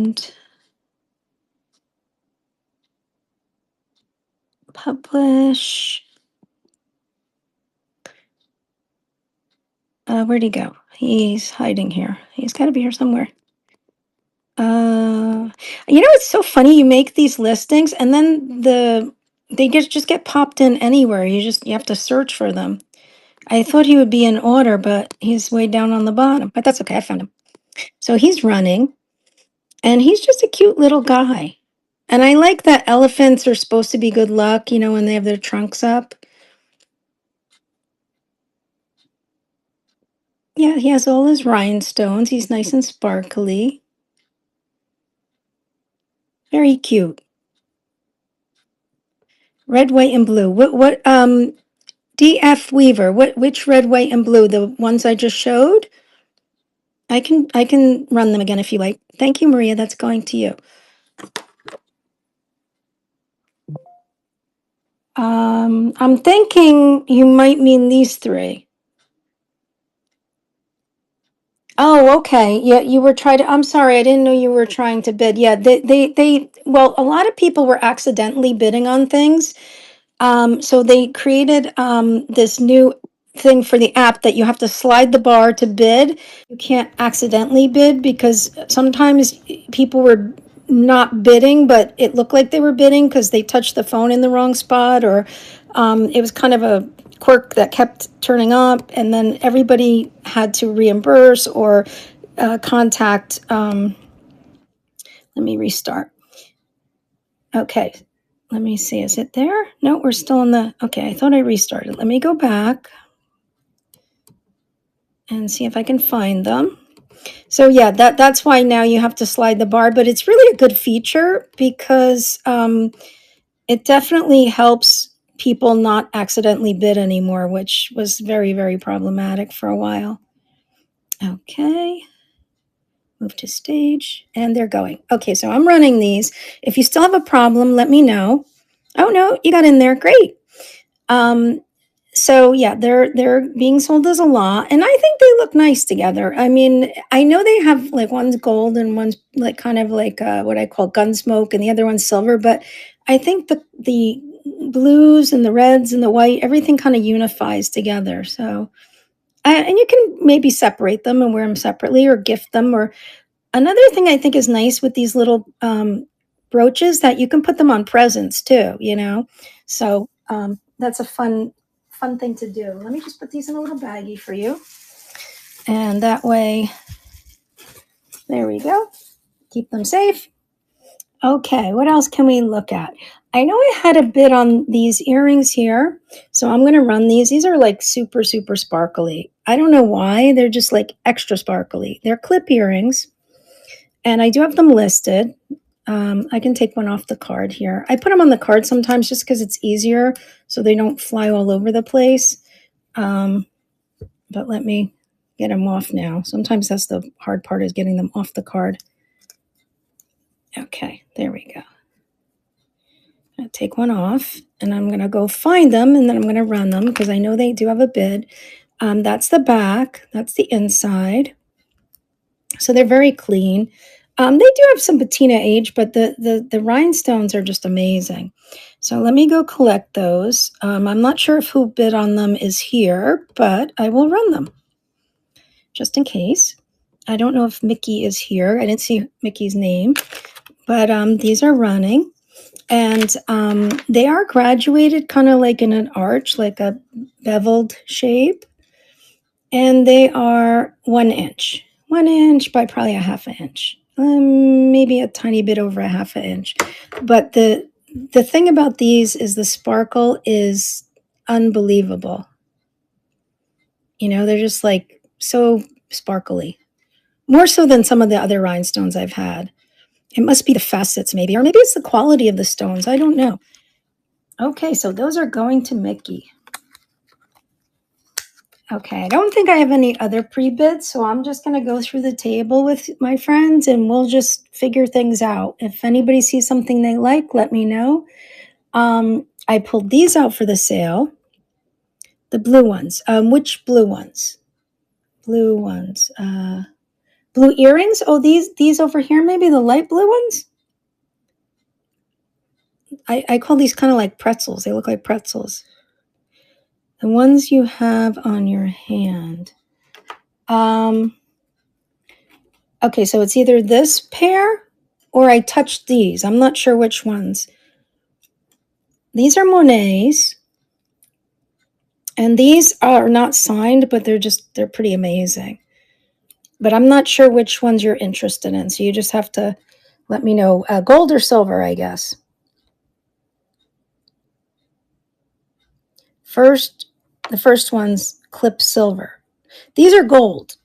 and publish. Where'd he go? He's hiding here. He's got to be here somewhere. Uh, it's so funny. You make these listings, and then they just get popped in anywhere. You have to search for them. I thought he would be in order, but he's way down on the bottom. But that's okay. I found him. So he's running, and he's just a cute little guy. And I like that elephants are supposed to be good luck. When they have their trunks up. Yeah, he has all his rhinestones. He's nice and sparkly. Very cute. Red, white, and blue. What DF Weaver, which red, white, and blue? The ones I just showed? I can run them again if you like. Thank you, Maria. That's going to you. I'm thinking you might mean these three. Oh, okay. Yeah, you were trying to, I'm sorry, I didn't know you were trying to bid. Yeah, well, a lot of people were accidentally bidding on things. So they created this new thing for the app that you have to slide the bar to bid. You can't accidentally bid because sometimes people were not bidding, but it looked like they were bidding because they touched the phone in the wrong spot, or it was kind of a quirk that kept turning up, and then everybody had to reimburse or contact. Let me restart. Okay, let me see. Is it there? No, we're still in the. Okay, I thought I restarted. Let me go back and see if I can find them. So yeah, that's why now you have to slide the bar, but it's really a good feature because it definitely helps people not accidentally bid anymore, which was very, very problematic for a while. Okay. Move to stage, and they're going. Okay, so I'm running these. If you still have a problem, let me know. Oh no, you got in there. Great. So yeah, they're being sold as a lot, and I think they look nice together. I mean, I know they have like one's gold and one's like kind of like what I call gunsmoke, and the other one's silver. But I think the blues and the reds and the white, everything kind of unifies together. So, and you can maybe separate them and wear them separately, or gift them. Or another thing I think is nice with these little brooches that you can put them on presents too. So that's a fun thing to do. Let me just put these in a little baggie for you. And that way, there we go. Keep them safe. Okay, what else can we look at? I know I had a bid on these earrings here, so I'm going to run these. These are like super, super sparkly. I don't know why. They're just like extra sparkly. They're clip earrings, and I do have them listed. I can take one off the card here. I put them on the card sometimes just because it's easier so they don't fly all over the place. But let me get them off now. Sometimes that's the hard part, is getting them off the card. Okay, there we go. I'll take one off, and I'm going to go find them, and then I'm going to run them because I know they do have a bid. That's the back. That's the inside. So they're very clean. They do have some patina age, but the rhinestones are just amazing. So let me go collect those. I'm not sure if who bid on them is here, but I will run them just in case. I don't know if Mickey is here. I didn't see Mickey's name, but these are running, and they are graduated kind of like in an arch, like a beveled shape, and they are 1 inch. 1 inch by probably a half an inch. Maybe a tiny bit over a half an inch. But the thing about these is the sparkle is unbelievable. They're just like so sparkly. More so than some of the other rhinestones I've had. It must be the facets maybe, or maybe it's the quality of the stones. I don't know. Okay, so those are going to Mickey. Okay, I don't think I have any other pre-bids, so I'm just going to go through the table with my friends and we'll just figure things out. If anybody sees something they like, let me know. I pulled these out for the sale. The blue ones. Which blue ones? Blue ones. Blue earrings? Oh, these over here, maybe the light blue ones? I call these kind of like pretzels. They look like pretzels. The ones you have on your hand. Okay, so it's either this pair or I touched these. I'm not sure which ones. These are Monets. And these are not signed, but they're pretty amazing. But I'm not sure which ones you're interested in. So you just have to let me know. Gold or silver, I guess. The first one's clip silver. These are gold.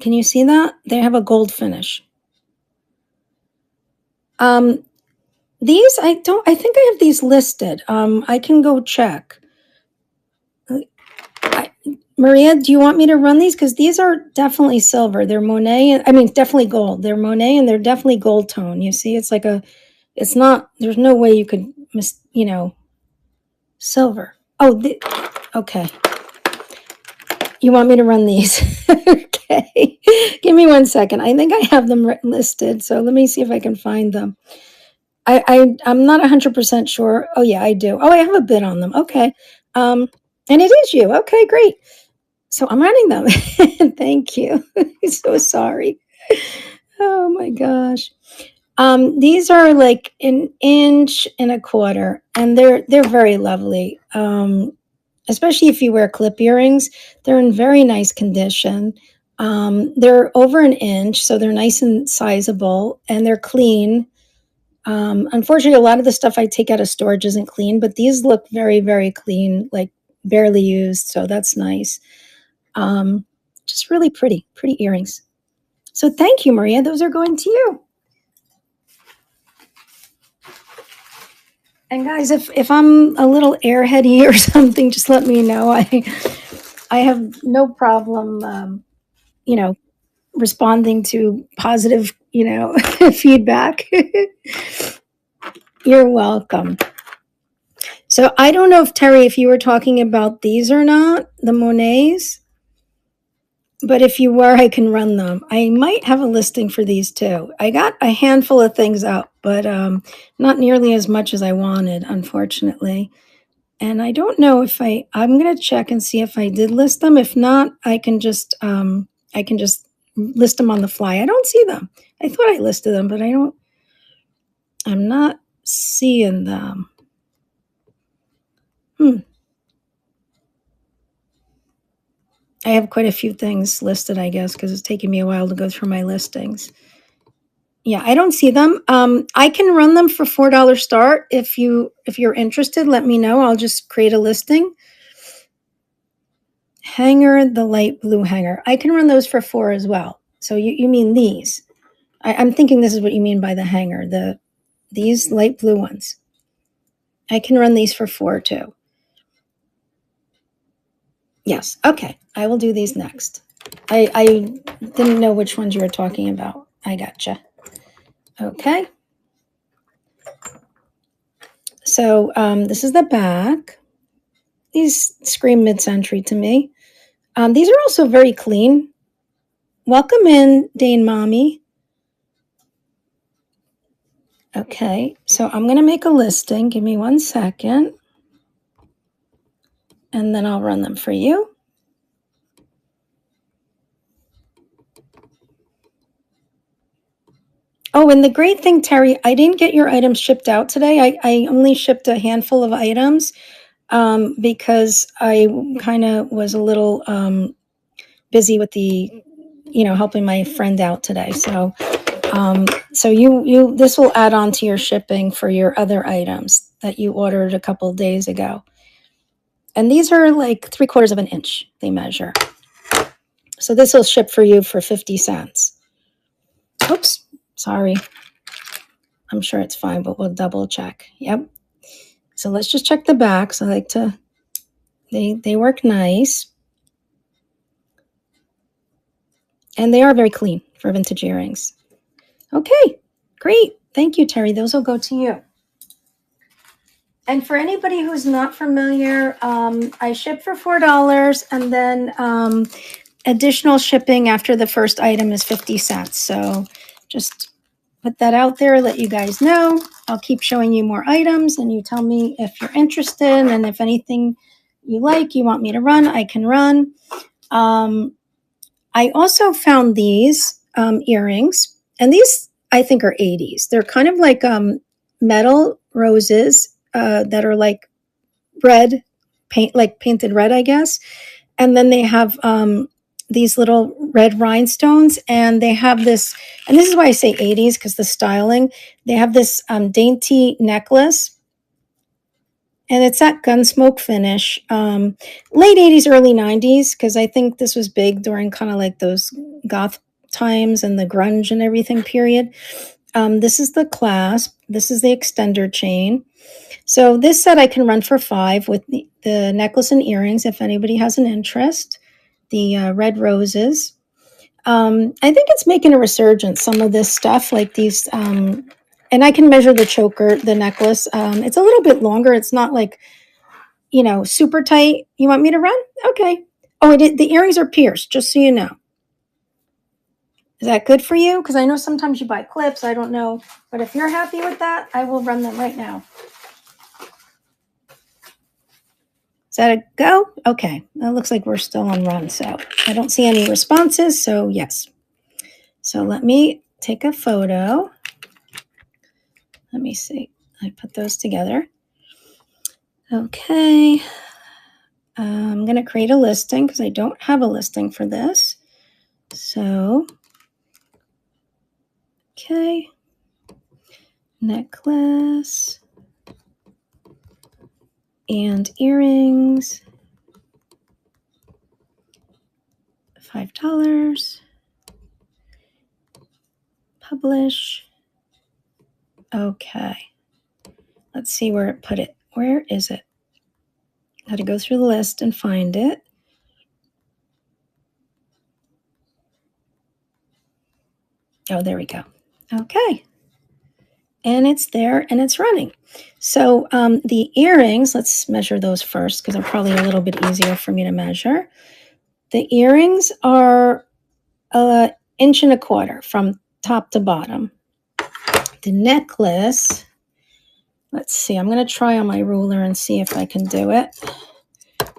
Can you see that? They have a gold finish. These I think I have these listed. I can go check. Maria, do you want me to run these? Because these are definitely silver. They're Monet. I mean, definitely gold. They're Monet and they're definitely gold tone. You see, it's not, there's no way you could silver. Oh, okay. You want me to run these? Okay. Give me 1 second. I think I have them listed. So let me see if I can find them. I'm not 100% sure. Oh, yeah, I do. Oh, I have a bid on them. Okay. And it is you. Okay, great. So I'm running them. Thank you. I'm so sorry. Oh my gosh. These are like 1.25 inches, and they're very lovely. Especially if you wear clip earrings, they're in very nice condition. They're over 1 inch, so they're nice and sizable, and they're clean. Unfortunately, a lot of the stuff I take out of storage isn't clean, but these look very, very clean, like barely used. So that's nice. Just really pretty earrings. So thank you, Maria. Those are going to you. And guys, if I'm a little airheady or something, just let me know. I have no problem, responding to positive, feedback. You're welcome. So I don't know if Terry, if you were talking about these or not, the Monets. But if you were, I can run them. I might have a listing for these too. I got a handful of things up, but not nearly as much as I wanted, unfortunately. And I don't know if I'm going to check and see if I did list them. If not, I can just list them on the fly. I don't see them. I thought I listed them, but I'm not seeing them. I have quite a few things listed, I guess, because it's taking me a while to go through my listings. Yeah, I don't see them. I can run them for $4 start. If you're interested, let me know. I'll just create a listing. Hanger, the light blue hanger. I can run those for $4 as well. So you mean these? I'm thinking this is what you mean by the hanger. These light blue ones. I can run these for $4 too. Yes. Okay. I will do these next. I didn't know which ones you were talking about. I gotcha. Okay. So this is the back. These scream mid-century to me. These are also very clean. Welcome in, Dane Mommy. Okay, so I'm going to make a listing. Give me 1 second. And then I'll run them for you. Oh, and the great thing, Terry, I didn't get your items shipped out today. I only shipped a handful of items because I kind of was a little busy with helping my friend out today. So this will add on to your shipping for your other items that you ordered a couple days ago. And these are like 3/4 inch, they measure. So this will ship for you for 50 cents. Oops, sorry. I'm sure it's fine, but we'll double check. Yep. So let's just check the backs. They work nice. And they are very clean for vintage earrings. Okay, great. Thank you, Terry. Those will go to you. And for anybody who's not familiar, I ship for $4, and then additional shipping after the first item is 50 cents. So just put that out there, let you guys know. I'll keep showing you more items and you tell me if you're interested, and if anything you like, you want me to run, I can run. I also found these earrings, and these I think are 80s. They're kind of like metal roses that are like red, painted red, I guess. And then they have these little red rhinestones, and they have this, and this is why I say 80s, because the styling, they have this dainty necklace, and it's that gunsmoke finish. Late 80s, early 90s, because I think this was big during kind of like those goth times and the grunge and everything period. This is the clasp. This is the extender chain. So this set I can run for 5 with the necklace and earrings if anybody has an interest. The red roses. I think it's making a resurgence, some of this stuff, like these, and I can measure the choker, the necklace. It's a little bit longer. It's not like, super tight. You want me to run? Okay. Oh, the earrings are pierced, just so you know. Is that good for you? Because I know sometimes you buy clips. I don't know. But if you're happy with that, I will run them right now. Is that a go? Okay. That looks like we're still on run. So I don't see any responses. So yes. So let me take a photo. Let me see. I put those together. Okay. I'm going to create a listing because I don't have a listing for this. So, okay. Necklace and earrings. $5. Publish. Okay. Let's see where it put it. Where is it? Got to go through the list and find it. Oh, there we go. Okay. And it's there and it's running. So the earrings, let's measure those first because they're probably a little bit easier for me to measure. The earrings are 1.25 inches from top to bottom. The necklace, let's see, I'm going to try on my ruler and see if I can do it.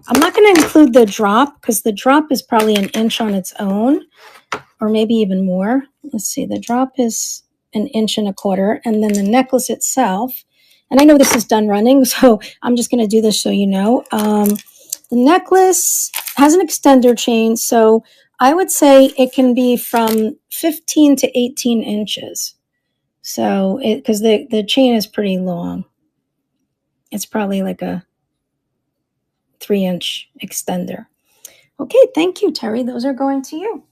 I'm not going to include the drop because the drop is probably 1 inch on its own, or maybe even more. Let's see, the drop is 1.25 inches, and then the necklace itself, and I know this is done running, so I'm just going to do this so you know. The necklace has an extender chain, so I would say it can be from 15 to 18 inches. So, because the chain is pretty long. It's probably like a 3-inch extender. Okay, thank you, Terry. Those are going to you.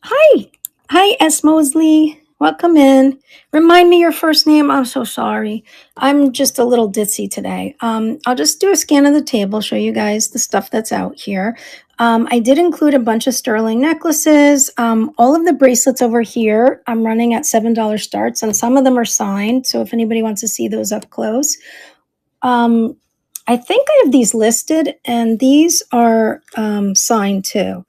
Hi. Hi, S. Mosley. Welcome in. Remind me your first name. I'm so sorry. I'm just a little ditzy today. I'll just do a scan of the table, show you guys the stuff that's out here. I did include a bunch of sterling necklaces. All of the bracelets over here, I'm running at $7 starts, and some of them are signed. So if anybody wants to see those up close. I think I have these listed, and these are signed too.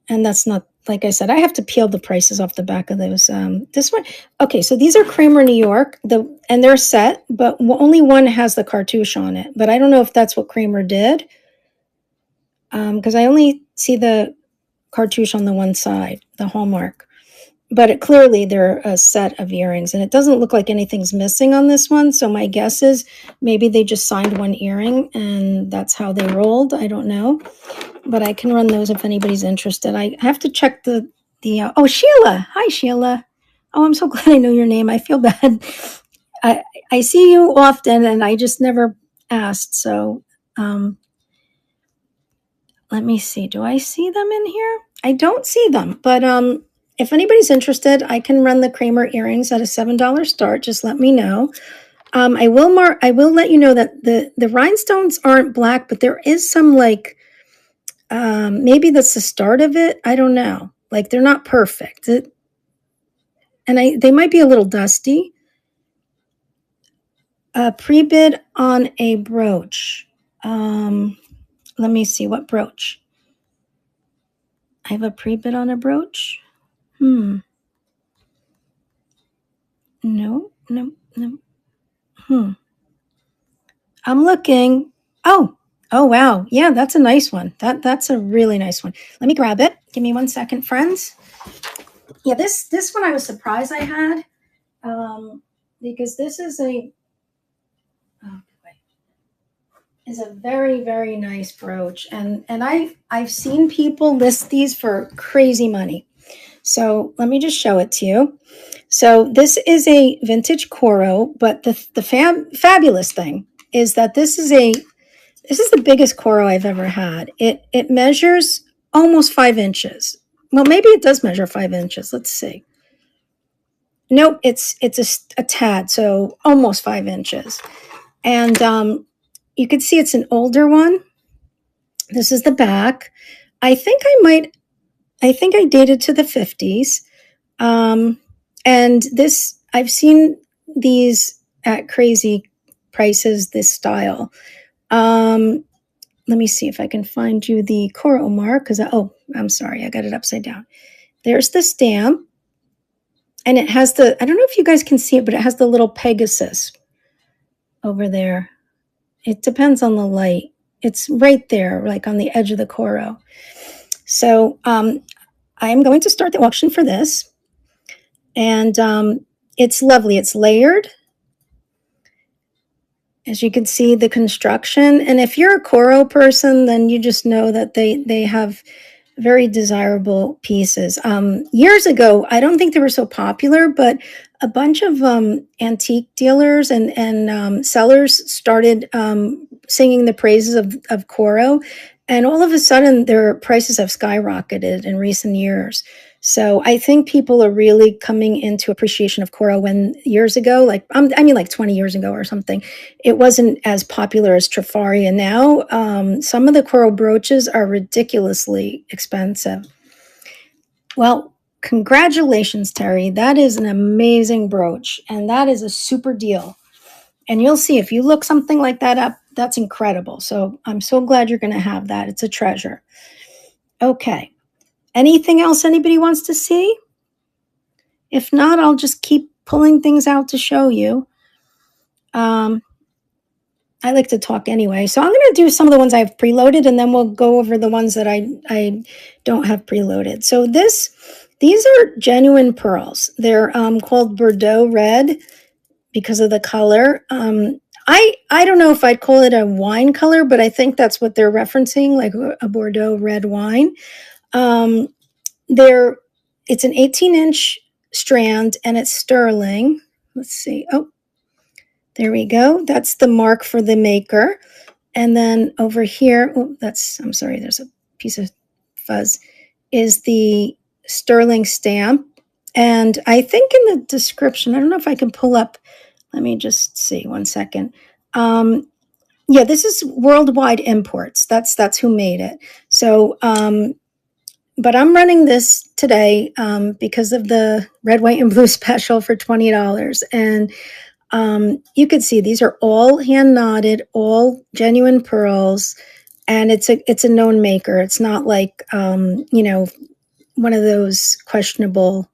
And that's not, like I said, I have to peel the prices off the back of those. This one, okay, so these are Kramer New York, and they're set, but only one has the cartouche on it. But I don't know if that's what Kramer did, because I only see the cartouche on the one side, the hallmark. But clearly they're a set of earrings, and it doesn't look like anything's missing on this one. So my guess is maybe they just signed one earring, and that's how they rolled. I don't know. But I can run those if anybody's interested. I have to check the oh, Sheila. Hi, Sheila. Oh, I'm so glad I know your name. I feel bad. I see you often, and I just never asked. So let me see. Do I see them in here? I don't see them. But if anybody's interested, I can run the Kramer earrings at a $7 start. Just let me know. I will let you know that the rhinestones aren't black, but there is some like, maybe that's the start of it. I don't know. Like they're not perfect. They might be a little dusty. Pre-bid on a brooch. let me see what brooch. I have a pre-bid on a brooch. No, no, no. I'm looking. Oh, oh wow. Yeah, that's a nice one. That's a really nice one. Let me grab it. Give me 1 second, friends. Yeah, this one I was surprised I had. Because this is oh, boy, is a very, very nice brooch. And I've seen people list these for crazy money. So let me just show it to you. So this is a vintage Coro, but the fabulous thing is that this is the biggest Coro I've ever had. It measures almost 5 inches. Well, maybe it does measure 5 inches. Let's see. Nope, it's a tad, so almost 5 inches. And you can see it's an older one. This is the back. I think I dated to the 50s. And this, I've seen these at crazy prices, this style. Let me see if I can find you the Coro mark, because, oh, I'm sorry, I got it upside down. There's the stamp, and it has I don't know if you guys can see it, but it has the little Pegasus over there. It depends on the light. It's right there, like on the edge of the Coro. So I'm going to start the auction for this. And it's lovely. It's layered. As you can see, the construction. And if you're a Coro person, then you just know that they have very desirable pieces. Years ago, I don't think they were so popular, but a bunch of antique dealers and sellers started singing the praises of Coro. And all of a sudden, their prices have skyrocketed in recent years. So I think people are really coming into appreciation of Coro when years ago, like I mean, like 20 years ago or something, it wasn't as popular as Trifari. And now some of the Coro brooches are ridiculously expensive. Well, congratulations, Terry. That is an amazing brooch, and that is a super deal. And you'll see if you look something like that up, that's incredible. So I'm so glad you're going to have that. It's a treasure. Okay. Anything else anybody wants to see? If not, I'll just keep pulling things out to show you. I like to talk anyway. So I'm going to do some of the ones I've preloaded, and then we'll go over the ones that I don't have preloaded. So these are genuine pearls. They're called Bordeaux Red because of the color. I don't know if I'd call it a wine color, but I think that's what they're referencing, like a Bordeaux red wine. It's an 18-inch strand, and it's sterling. Let's see. Oh, there we go. That's the mark for the maker. And then over here, I'm sorry, there's a piece of fuzz, is the sterling stamp. And I think in the description, I don't know if I can pull up, let me just see 1 second. Yeah, this is worldwide imports. That's who made it. So, but I'm running this today because of the red, white, and blue special for $20. And you can see these are all hand knotted, all genuine pearls, and it's a known maker. It's not like one of those questionable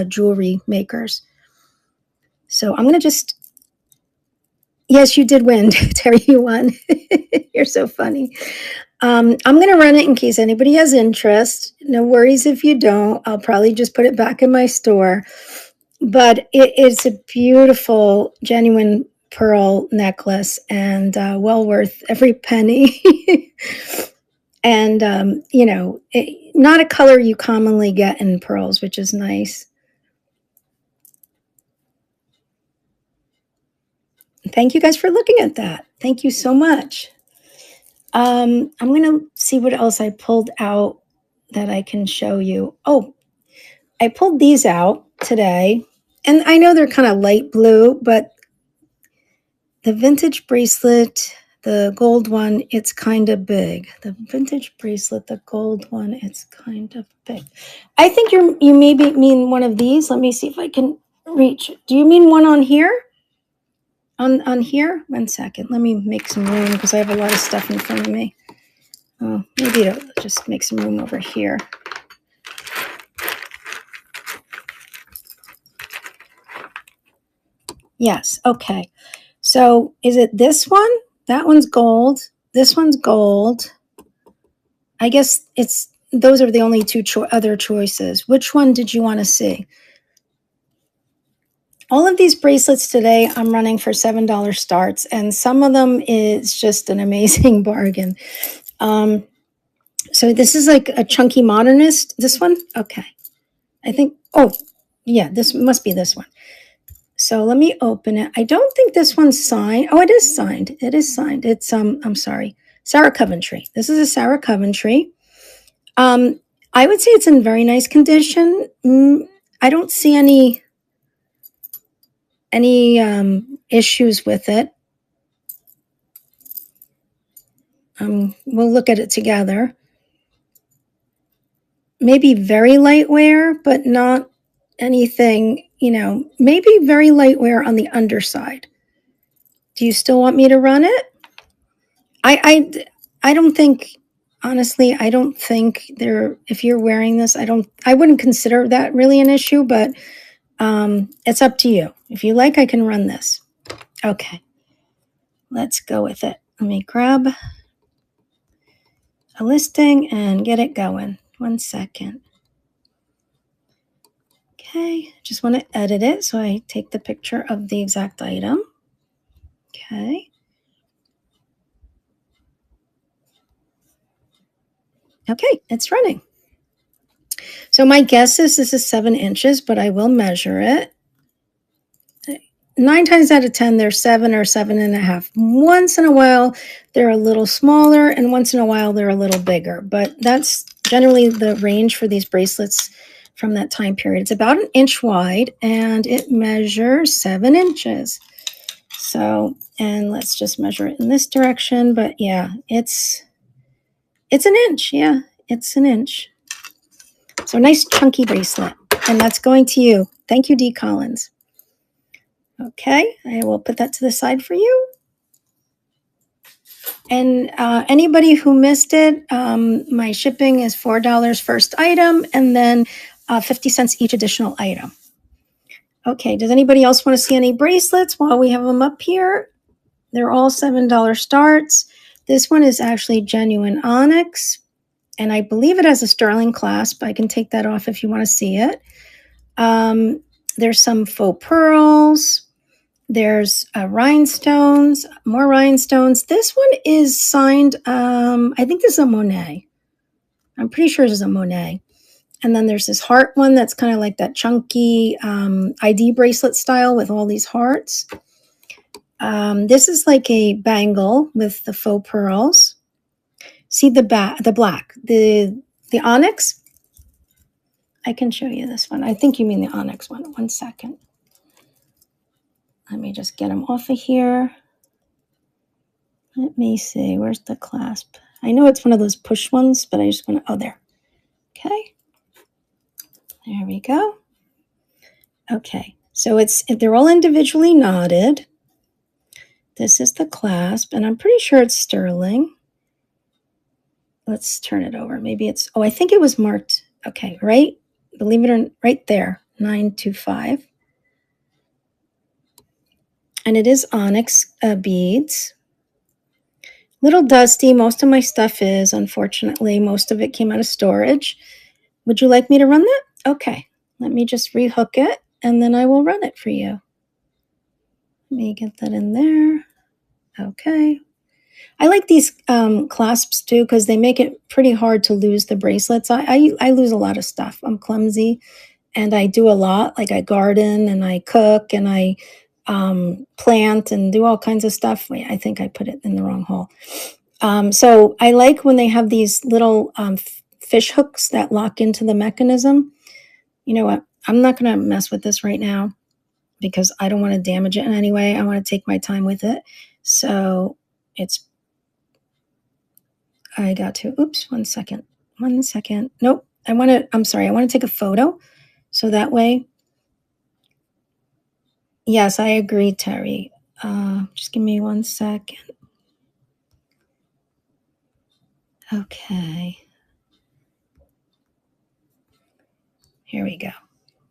jewelry makers. So I'm gonna just. Yes, you did win, Terry. You won. You're so funny. I'm going to run it in case anybody has interest. No worries if you don't. I'll probably just put it back in my store. But it's a beautiful, genuine pearl necklace, and well worth every penny. And, not a color you commonly get in pearls, which is nice. Thank you guys for looking at that. Thank you so much. I'm going to see what else I pulled out that I can show you. Oh, I pulled these out today, and I know they're kind of light blue, but the vintage bracelet, the gold one, it's kind of big. The vintage bracelet, the gold one, it's kind of big. I think you maybe mean one of these. Let me see if I can reach. Do you mean one on here? On here? 1 second. Let me make some room because I have a lot of stuff in front of me. Oh, maybe it'll just make some room over here. Yes, okay. So is it this one? That one's gold. This one's gold. I guess it's those are the only two other choices. Which one did you want to see? All of these bracelets today I'm running for $7 starts, and some of them is just an amazing bargain. So this is like a chunky modernist. This one? Okay. I think, oh, yeah, this must be this one. So let me open it. I don't think this one's signed. Oh, it is signed. It is signed. It's I'm sorry, Sarah Coventry. This is a Sarah Coventry. Um, I would say it's in very nice condition. I don't see any issues with it. We'll look at it together. Maybe very light wear, but not anything, maybe very light wear on the underside. Do you still want me to run it? I, I don't think, honestly, I don't think if you're wearing this, I wouldn't consider that really an issue, but it's up to you. If you like, I can run this. Okay, let's go with it. Let me grab a listing and get it going. 1 second. Okay, just want to edit it, so I take the picture of the exact item. Okay. Okay, it's running. So my guess is this is 7 inches, but I will measure it. 9 times out of 10, they're 7 or 7.5. Once in a while, they're a little smaller, and once in a while, they're a little bigger. But that's generally the range for these bracelets from that time period. It's about 1 inch wide, and it measures 7 inches. So, and let's just measure it in this direction. But yeah, it's 1 inch. Yeah, it's 1 inch. So nice chunky bracelet. And that's going to you. Thank you, D. Collins. Okay, I will put that to the side for you. And anybody who missed it, my shipping is $4 first item, and then 50 cents each additional item. Okay, does anybody else want to see any bracelets while we have them up here? They're all $7 starts. This one is actually genuine onyx, and I believe it has a sterling clasp. I can take that off if you want to see it. There's some faux pearls. There's rhinestones, more rhinestones. This one is signed, I think this is a Monet. I'm pretty sure this is a Monet. And then there's this heart one that's kind of like that chunky ID bracelet style with all these hearts. This is like a bangle with the faux pearls. See the black, the onyx? I can show you this one. I think you mean the onyx one. 1 second. Let me just get them off of here. Let me see. Where's the clasp? I know it's one of those push ones, but I just want to, oh, there. Okay. There we go. Okay. So they're all individually knotted. This is the clasp, and I'm pretty sure it's sterling. Let's turn it over. Maybe it's, I think it was marked. Okay, right? Believe it or not, right there, 925. And it is onyx beads. Little dusty. Most of my stuff is, unfortunately. Most of it came out of storage. Would you like me to run that? Okay. Let me just rehook it, and then I will run it for you. Let me get that in there. Okay. I like these clasps too because they make it pretty hard to lose the bracelets. I lose a lot of stuff. I'm clumsy, and I do a lot. Like I garden and I cook and I plant and do all kinds of stuff. Wait, I think I put it in the wrong hole. So I like when they have these little fish hooks that lock into the mechanism. You know what? I'm not going to mess with this right now because I don't want to damage it in any way. I want to take my time with it. So I got to, oops, 1 second. 1 second. Nope. I'm sorry. I want to take a photo. So that way, yes, I agree, Terry. Just give me 1 second. Okay. Here we go.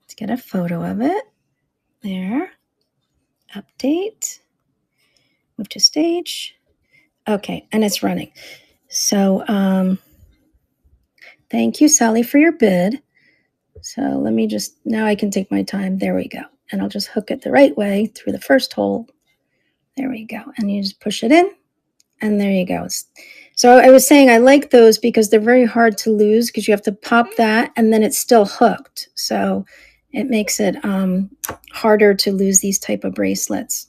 Let's get a photo of it. There. Update. Move to stage. Okay, and it's running. So, thank you, Sally, for your bid. So let me just, now I can take my time. There we go. And I'll just hook it the right way through the first hole. There we go. And you just push it in, and there you go. So I was saying I like those because they're very hard to lose because you have to pop that and then it's still hooked. So it makes it harder to lose these type of bracelets.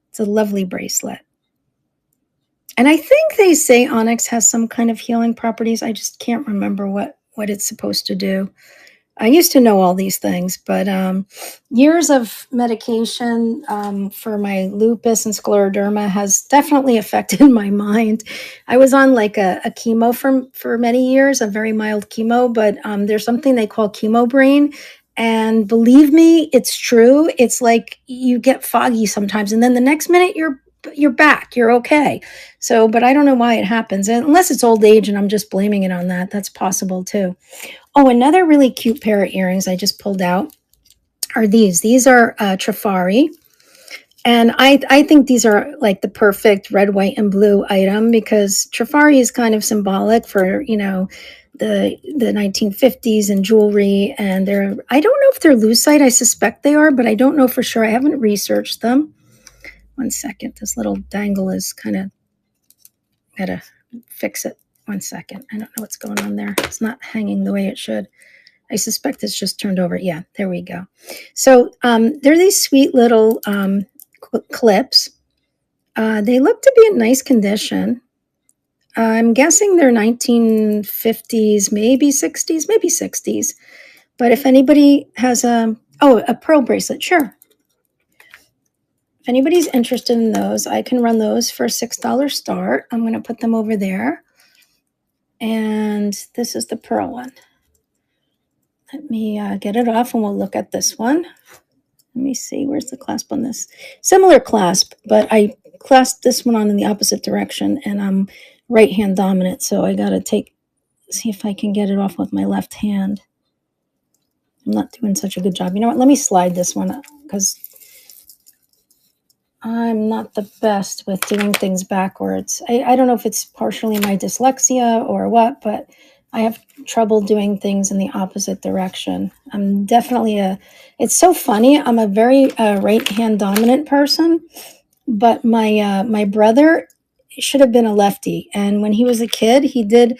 It's a lovely bracelet. And I think they say onyx has some kind of healing properties. I just can't remember what it's supposed to do. I used to know all these things, but years of medication for my lupus and scleroderma has definitely affected my mind. I was on like a chemo for many years, a very mild chemo, but there's something they call chemo brain. And believe me, it's true. It's like you get foggy sometimes, and then the next minute you're back, you're okay. So, but I don't know why it happens, unless it's old age, and I'm just blaming it on that. That's possible too. Oh, another really cute pair of earrings I just pulled out are these. These are Trifari. And I think these are like the perfect red, white, and blue item because Trifari is kind of symbolic for, the 1950s and jewelry. And I don't know if they're lucite. I suspect they are, but I don't know for sure. I haven't researched them. One second. This little dangle is kind of, gotta fix it. One second. I don't know what's going on there. It's not hanging the way it should. I suspect it's just turned over. Yeah, there we go. So they're these sweet little clips. They look to be in nice condition. I'm guessing they're 1950s, maybe 60s, maybe 60s. But if anybody has a pearl bracelet, sure. If anybody's interested in those, I can run those for a $6 start. I'm going to put them over there. And this is the pearl one. Let me get it off and we'll look at this one. Let me see, where's the clasp on this? Similar clasp, but I clasped this one on in the opposite direction and I'm right hand dominant. So I got to see if I can get it off with my left hand. I'm not doing such a good job. You know what? Let me slide this one because I'm not the best with doing things backwards. I don't know if it's partially my dyslexia or what, but I have trouble doing things in the opposite direction. I'm definitely it's so funny. I'm a very right hand dominant person, but my brother should have been a lefty. And when he was a kid, he did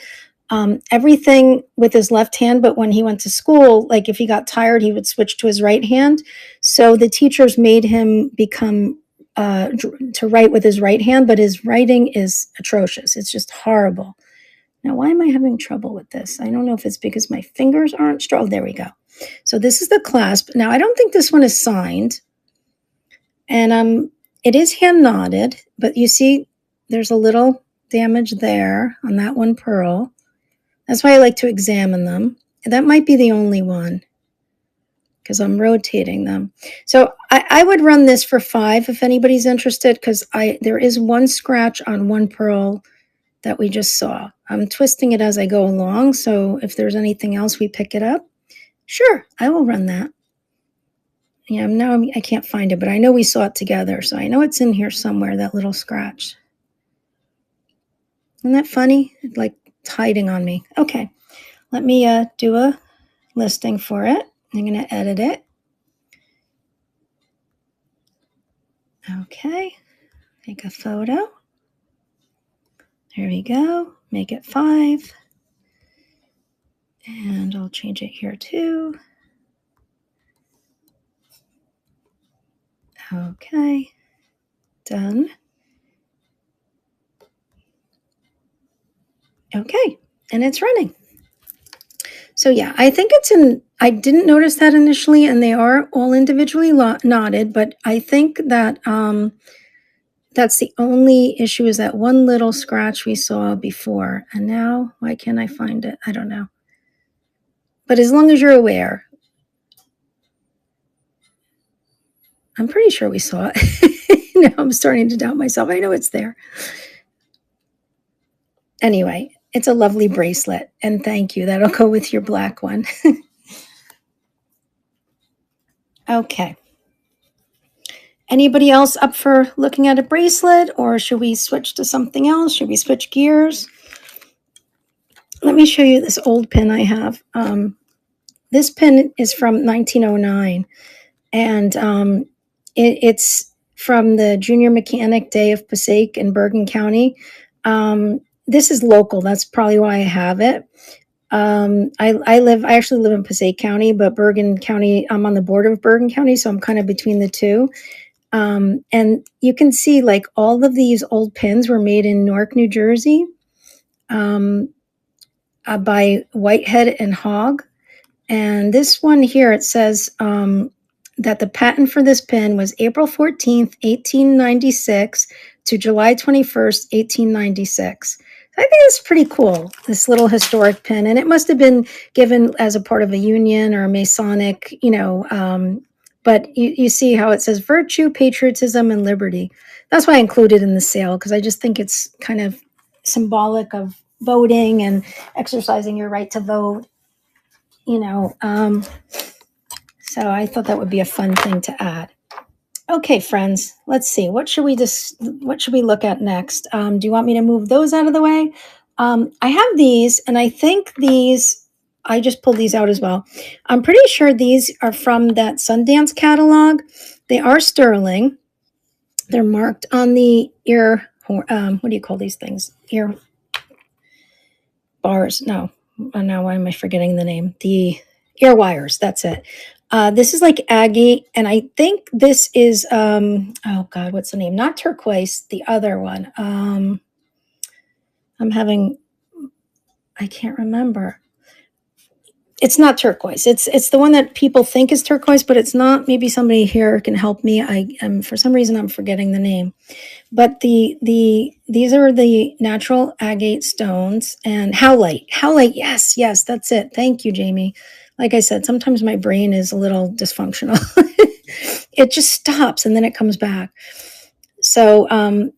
everything with his left hand. But when he went to school, like if he got tired, he would switch to his right hand. So the teachers made him become to write with his right hand, but his writing is atrocious. It's just horrible. Now, why am I having trouble with this? I don't know if it's because my fingers aren't strong. Oh, there we go. So this is the clasp. Now, I don't think this one is signed. And it is hand knotted, but you see there's a little damage there on that one pearl. That's why I like to examine them. That might be the only one because I'm rotating them. So I would run this for $5 if anybody's interested because there is one scratch on one pearl that we just saw. I'm twisting it as I go along, so if there's anything else, we pick it up. Sure, I will run that. Yeah, now I can't find it, but I know we saw it together, so I know it's in here somewhere, that little scratch. Isn't that funny? Like it's hiding on me. Okay, let me do a listing for it. I'm going to edit it. Okay, make a photo. There we go. Make it 5. And I'll change it here too. Okay, done. Okay, and it's running. So yeah, I think I didn't notice that initially, and they are all individually knotted, but I think that that's the only issue is that one little scratch we saw before. And now, why can't I find it? I don't know. But as long as you're aware, I'm pretty sure we saw it. Now I'm starting to doubt myself. I know it's there. Anyway, It's a lovely bracelet, and thank you. That'll go with your black one. Okay. Anybody else up for looking at a bracelet, or should we switch to something else? Should we switch gears? Let me show you this old pin I have. This pin is from 1909, and it's from the Junior Mechanic Day of Passaic in Bergen County. This is local. That's probably why I have it. I actually live in Passaic County, but Bergen County, I'm on the border of Bergen County, so I'm kind of between the two. And you can see like all of these old pins were made in Newark, New Jersey, by Whitehead and Hogg. And this one here, it says that the patent for this pin was April 14th, 1896 to July 21st, 1896. I think it's pretty cool, this little historic pin. And it must have been given as a part of a union or a Masonic, but you see how it says virtue, patriotism, and liberty. That's why I included in the sale, because I just think it's kind of symbolic of voting and exercising your right to vote. So I thought that would be a fun thing to add. Okay, friends, let's see. What should we look at next? Do you want me to move those out of the way? I have these, and I think I just pulled these out as well. I'm pretty sure these are from that Sundance catalog. They are sterling. They're marked on the ear, what do you call these things? Ear bars. No, now why am I forgetting the name? The ear wires, that's it. This is like agate, and I think this is, oh God, what's the name? Not turquoise, the other one. I can't remember. It's not turquoise. It's the one that people think is turquoise, but it's not. Maybe somebody here can help me. I am, for some reason, I'm forgetting the name. But these are the natural agate stones, and howlite. Howlite, yes, that's it. Thank you, Jamie. Like I said, sometimes my brain is a little dysfunctional. It just stops and then it comes back. So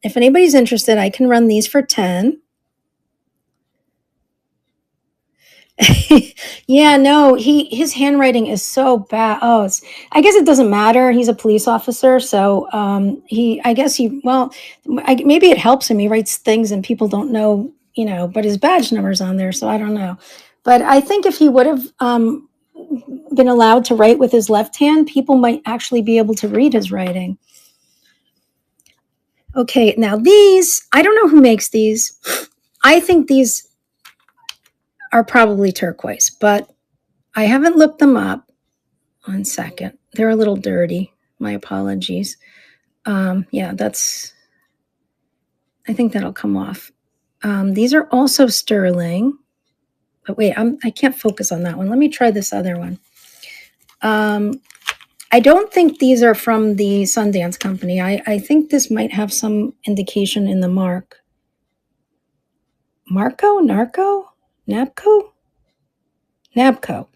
if anybody's interested, I can run these for 10. Yeah, no, his handwriting is so bad. Oh, I guess it doesn't matter. He's a police officer, so maybe it helps him. He writes things and people don't know, but his badge number's on there, so I don't know. But I think if he would have been allowed to write with his left hand, people might actually be able to read his writing. Okay, now these, I don't know who makes these. I think these are probably turquoise, but I haven't looked them up. 1 second. They're a little dirty. My apologies. Yeah, I think that'll come off. These are also sterling. But wait, I can't focus on that one. Let me try this other one. I don't think these are from the Sundance Company. I think this might have some indication in the mark. Marco? Narco? Nabco? Nabco.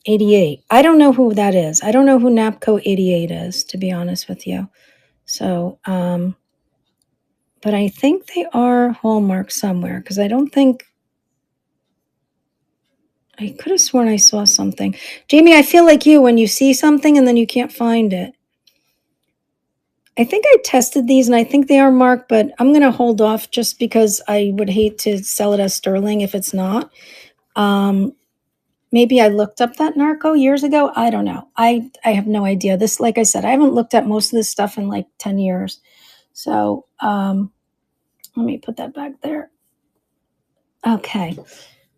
88. I don't know who that is. I don't know who Nabco 88 is, to be honest with you. So, but I think they are hallmarked somewhere, because I could have sworn I saw something. Jamie, I feel like you when you see something and then you can't find it. I think I tested these and I think they are marked, but I'm going to hold off just because I would hate to sell it as sterling if it's not. Maybe I looked up that narco years ago. I don't know. I have no idea. This, like I said, I haven't looked at most of this stuff in like 10 years. So let me put that back there. Okay.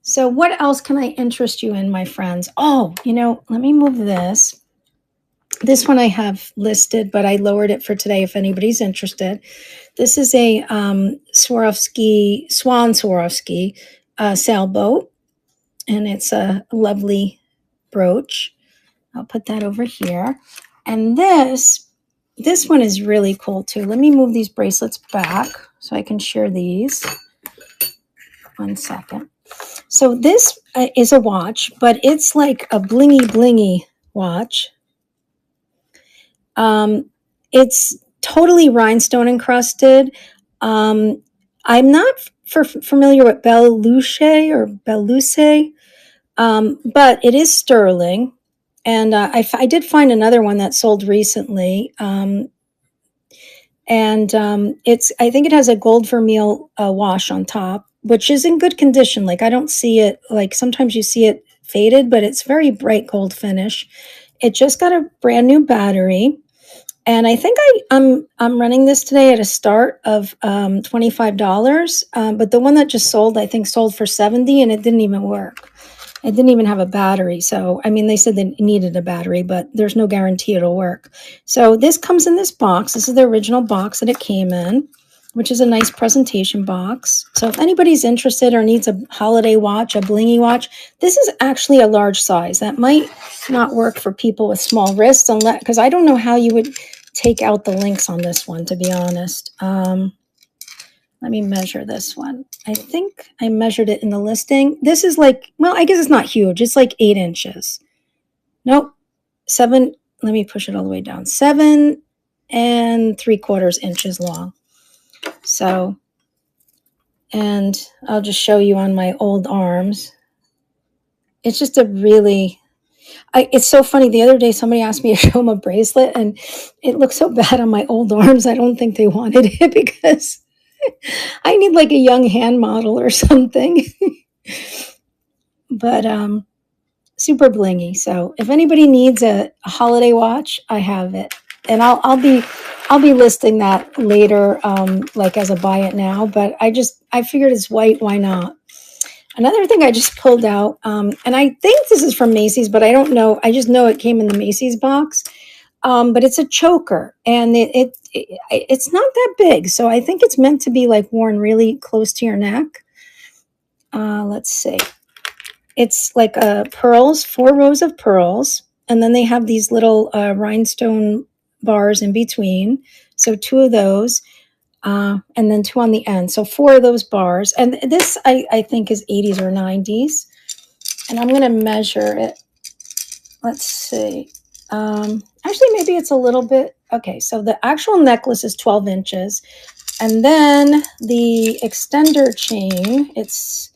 So what else can I interest you in, my friends? Oh, let me move this. This one I have listed, but I lowered it for today if anybody's interested. This is a Swan Swarovski sailboat, and it's a lovely brooch. I'll put that over here. And this one is really cool too. Let me move these bracelets back so I can share these. 1 second. So this is a watch, but it's like a blingy watch. It's totally rhinestone encrusted. I'm not familiar with Beluche or Beluce, but it is sterling. And I did find another one that sold recently. And it's I think it has a gold vermeil wash on top, which is in good condition. Like I don't see it like sometimes you see it faded, but it's very bright gold finish. It just got a brand new battery, and I think I'm running this today at a start of $25. But the one that just sold, I think, sold for 70, and it didn't even work. It didn't even have a battery. So, I mean, they said they needed a battery, but there's no guarantee it'll work. So this comes in this box. This is the original box that it came in, which is a nice presentation box. So if anybody's interested or needs a holiday watch, a blingy watch, this is actually a large size. That might not work for people with small wrists, unless, because I don't know how you would take out the links on this one, to be honest. Let me measure this one. I think I measured it in the listing. This is like, well, I guess it's not huge. It's like 8 inches. Nope, 7. Let me push it all the way down. 7 3/4 inches long. So, and I'll just show you on my old arms. It's just a really, it's so funny. The other day, somebody asked me to show them a bracelet, and it looked so bad on my old arms. I don't think they wanted it because I need like a young hand model or something. But super blingy. So if anybody needs a holiday watch, I have it, and I'll be listing that later, like as a buy it now. But I figured it's white. Why not? Another thing I just pulled out, and I think this is from Macy's, but I don't know. I just know it came in the Macy's box. But it's a choker, and it's not that big, so I think it's meant to be like worn really close to your neck. Let's see. It's like pearls, 4 rows of pearls, and then they have these little rhinestone bars in between. So 2 of those, and then 2 on the end. So 4 of those bars. And this I think is 80s or 90s. And I'm going to measure it. Let's see. Actually, maybe it's a little bit. Okay, so the actual necklace is 12 inches. And then the extender chain, it's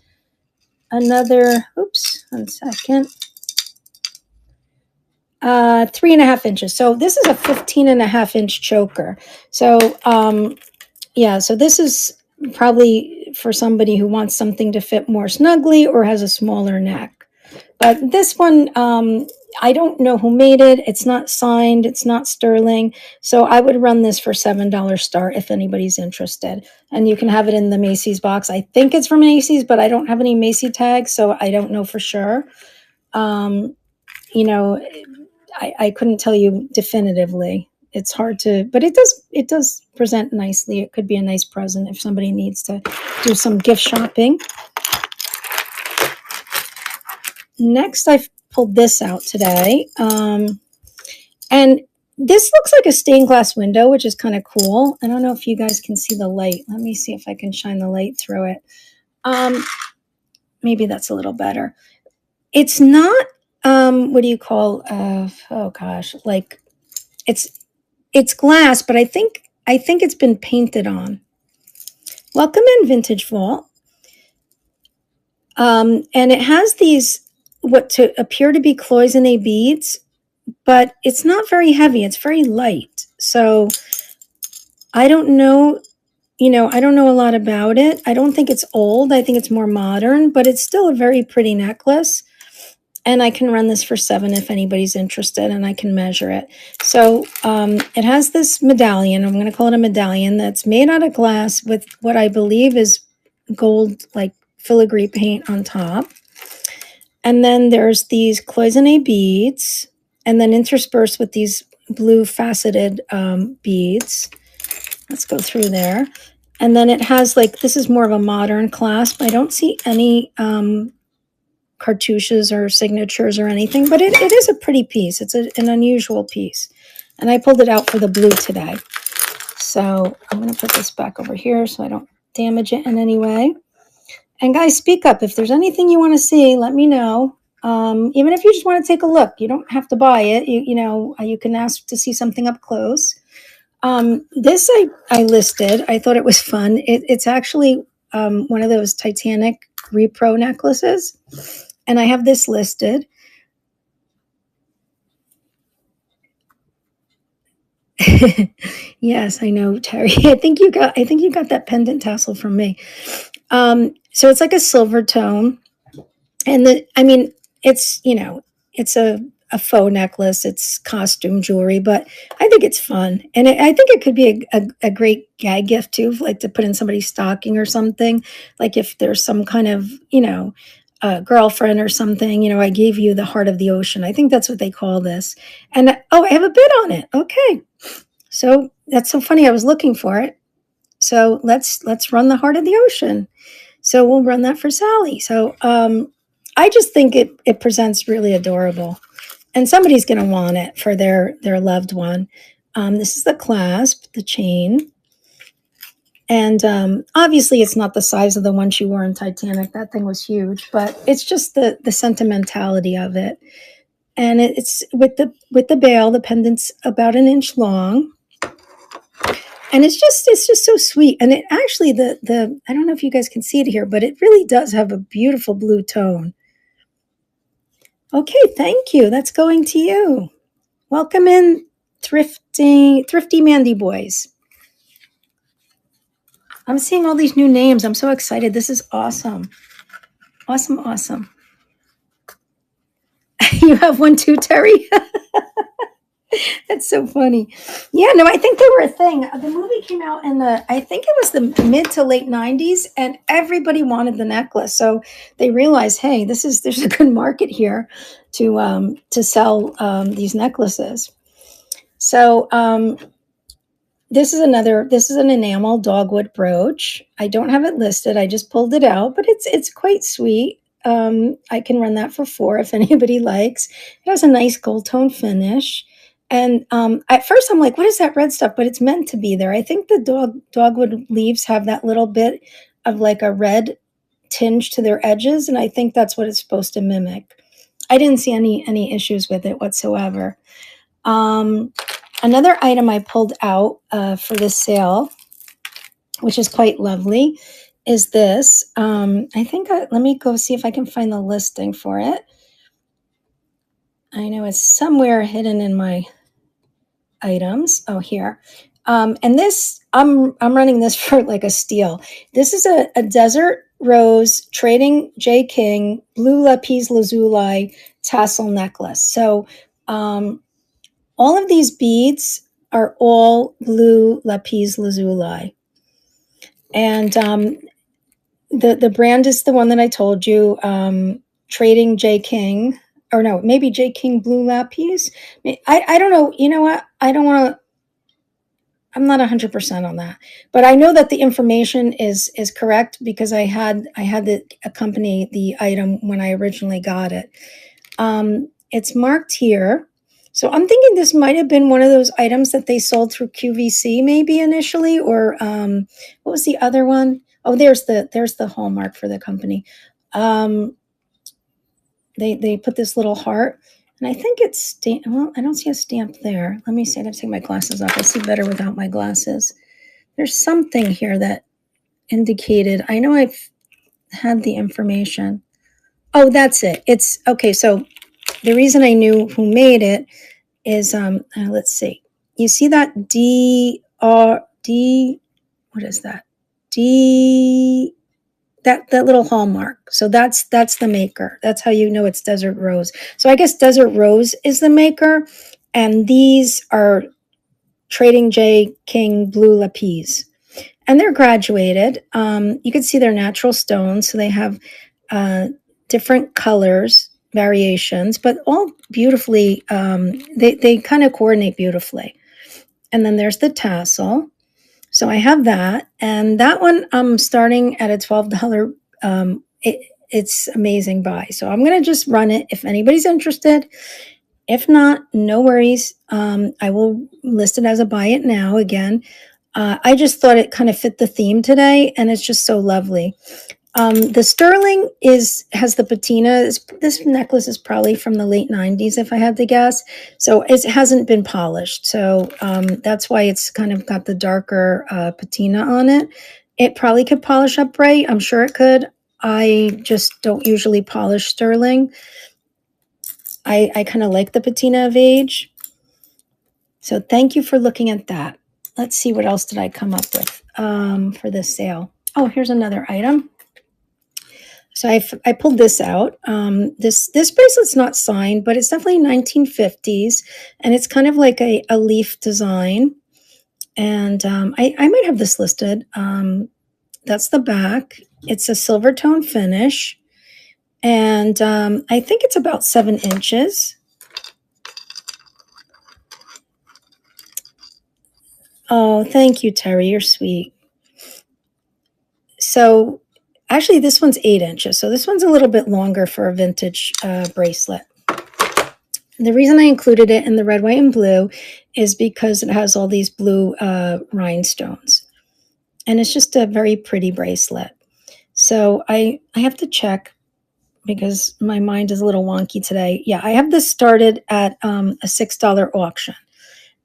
another, oops, 1 second. 3.5 inches. So this is a 15.5 inch choker. So, yeah, so this is probably for somebody who wants something to fit more snugly or has a smaller neck. But this one, I don't know who made it. It's not signed. It's not sterling. So I would run this for $7 start if anybody's interested. And you can have it in the Macy's box. I think it's from Macy's, but I don't have any Macy tags, so I don't know for sure. You know, I couldn't tell you definitively. It's hard to, but it does present nicely. It could be a nice present if somebody needs to do some gift shopping. Next, I've pulled this out today. And this looks like a stained glass window, which is kind of cool. I don't know if you guys can see the light. Let me see if I can shine the light through it. Maybe that's a little better. It's not, what do you call, oh gosh, like it's glass, but I think it's been painted on. Welcome in, Vintage Vault. And it has these what to appear to be cloisonne beads, but it's not very heavy. It's very light. So I don't know, I don't know a lot about it. I don't think it's old. I think it's more modern, but it's still a very pretty necklace. And I can run this for $7 if anybody's interested, and I can measure it. So it has this medallion. I'm going to call it a medallion that's made out of glass with what I believe is gold, like filigree paint on top. And then there's these cloisonne beads, and then interspersed with these blue faceted beads. Let's go through there. And then it has like, this is more of a modern clasp. I don't see any cartouches or signatures or anything, but it is a pretty piece. It's an unusual piece. And I pulled it out for the blue today. So I'm going to put this back over here so I don't damage it in any way. And guys, speak up. If there's anything you want to see, let me know. Even if you just want to take a look, you don't have to buy it. You can ask to see something up close. This I listed. I thought it was fun. It's actually one of those Titanic repro necklaces, and I have this listed. Yes, I know, Terry. I think you got that pendant tassel from me. So it's like a silver tone, and I mean, it's it's a faux necklace. It's costume jewelry, but I think it's fun, and I think it could be a great gag gift too, like to put in somebody's stocking or something. Like if there's some kind of girlfriend or something. I gave you the heart of the ocean. I think that's what they call this. And oh, I have a bid on it. Okay, so that's so funny. I was looking for it. So let's run the heart of the ocean. So we'll run that for Sally. So I just think it presents really adorable, and somebody's going to want it for their loved one. This is the clasp, the chain, and obviously it's not the size of the one she wore in Titanic. That thing was huge, but it's just the sentimentality of it. And it's with the bail. The pendant's about an inch long, and it's just so sweet. And it actually the I don't know if you guys can see it here, but it really does have a beautiful blue tone. Okay, thank you. That's going to you. Welcome in, thrifty Mandy boys. I'm seeing all these new names. I'm so excited. This is awesome. Awesome, awesome. You have one too, Terry? That's so funny. Yeah, no, I think they were a thing. The movie came out in I think it was the mid to late 90s, and everybody wanted the necklace. So they realized, hey, there's a good market here to sell these necklaces. So this is an enamel dogwood brooch. I don't have it listed. I just pulled it out, but it's quite sweet. I can run that for 4 if anybody likes. It has a nice gold tone finish. And at first I'm like, what is that red stuff? But it's meant to be there. I think the dogwood leaves have that little bit of like a red tinge to their edges, and I think that's what it's supposed to mimic. I didn't see any issues with it whatsoever. Another item I pulled out for this sale, which is quite lovely, is this. I think, let me go see if I can find the listing for it. I know it's somewhere hidden in my items. Oh, here. And this, I'm running this for like a steal. This is a Desert Rose Trading J. King Blue Lapis Lazuli tassel necklace. So all of these beads are all blue lapis lazuli. And the brand is the one that I told you, Trading J. King, or no, maybe J. King Blue Lapis. I don't know. You know what? I don't want to. I'm not 100% on that, but I know that the information is correct because I had to accompany the item when I originally got it. It's marked here. So I'm thinking this might have been one of those items that they sold through QVC maybe initially, or what was the other one? Oh, there's the hallmark for the company. They put this little heart, and I think it's well, I don't see a stamp there. Let me see. I have to take my glasses off. I see better without my glasses. There's something here that indicated. I know I've had the information. Oh, that's it. It's okay. So the reason I knew who made it is let's see. You see that D, what is that? That little hallmark. So that's the maker. That's how you know it's Desert Rose. So I guess Desert Rose is the maker, and these are Trading J. King Blue Lapis. And they're graduated. You can see they're natural stones, so they have different colors, variations, but all beautifully, they kind of coordinate beautifully. And then there's the tassel. So I have that, and that one I'm starting at a $12. It's amazing buy. So I'm going to just run it if anybody's interested. If not, no worries. I will list it as a buy it now again. I just thought it kind of fit the theme today, and it's just so lovely. The sterling has the patina. This necklace is probably from the late 90s, if I had to guess. So it hasn't been polished. So that's why it's kind of got the darker patina on it. It probably could polish up bright. I'm sure it could. I just don't usually polish sterling. I kind of like the patina of age. So thank you for looking at that. Let's see what else did I come up with for this sale. Oh, here's another item. So I pulled this out. This bracelet's not signed, but it's definitely 1950s, and it's kind of like a leaf design. And I might have this listed. That's the back. It's a silver tone finish, and I think it's about 7 inches. Oh, thank you, Terry. You're sweet. So actually, this one's 8 inches. So this one's a little bit longer for a vintage bracelet. The reason I included it in the red, white, and blue is because it has all these blue rhinestones. And it's just a very pretty bracelet. So I have to check because my mind is a little wonky today. Yeah, I have this started at a $6 auction.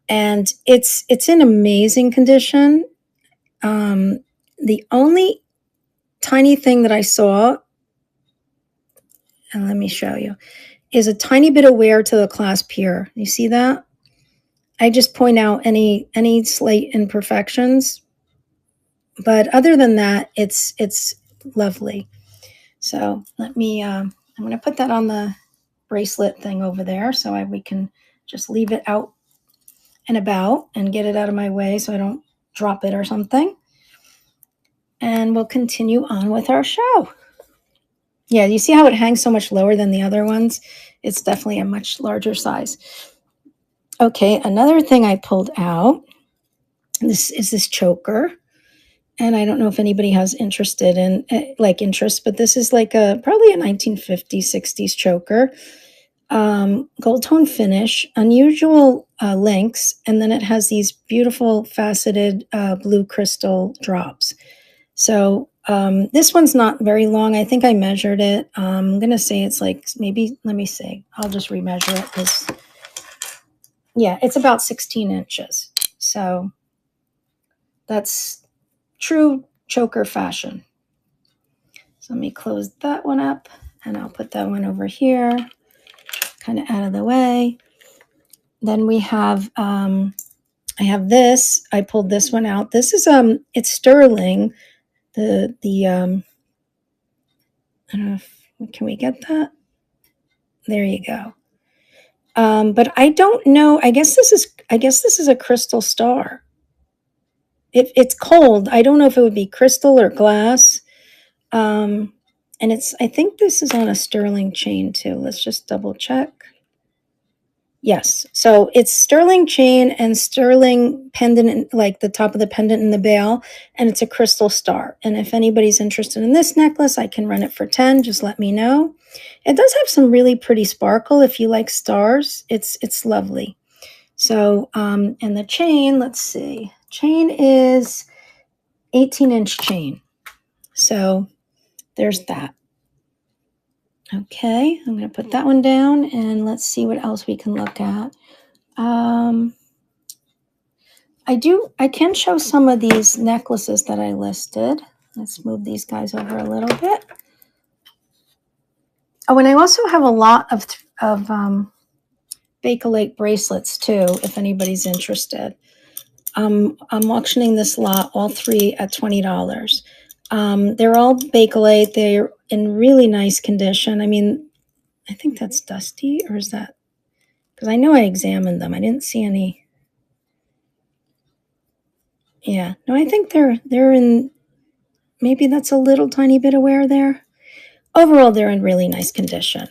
And it's in amazing condition. The only tiny thing that I saw, and let me show you, is a tiny bit of wear to the clasp here. You see that? I just point out any slight imperfections, but other than that, it's lovely. So let me. I'm going to put that on the bracelet thing over there, so we can just leave it out and about and get it out of my way, so I don't drop it or something. And we'll continue on with our show. Yeah, you see how it hangs so much lower than the other ones? It's definitely a much larger size. Okay, another thing I pulled out, this is this choker. And I don't know if anybody has interest, but this is like probably a 1950s, 60s choker. Gold tone finish, unusual links, and then it has these beautiful faceted blue crystal drops. So this one's not very long. I think I measured it. I'm going to say it's like maybe, let me see. I'll just remeasure it. Yeah, it's about 16 inches. So that's true choker fashion. So let me close that one up and I'll put that one over here, kind of out of the way. Then we have, I have this. I pulled this one out. This is, it's sterling. I don't know can we get that? There you go. But I don't know. I guess this is a crystal star. It's cold. I don't know if it would be crystal or glass. And I think this is on a sterling chain too. Let's just double check. Yes. So it's sterling chain and sterling pendant, like the top of the pendant in the bail, and it's a crystal star. And if anybody's interested in this necklace, I can run it for 10. Just let me know. It does have some really pretty sparkle. If you like stars, it's lovely. So, and the chain, let's see. Chain is 18-inch chain. So there's that. Okay, I'm going to put that one down and let's see what else we can look at. I can show some of these necklaces that I listed. Let's move these guys over a little bit. Oh, and I also have a lot of Bakelite bracelets too, if anybody's interested. I'm auctioning this lot, all three, at $20. They're all Bakelite. They're in really nice condition. I mean, I think that's dusty, or is that? Because I know I examined them. I didn't see any. Yeah, no, I think they're in. Maybe that's a little tiny bit of wear there. Overall, they're in really nice condition.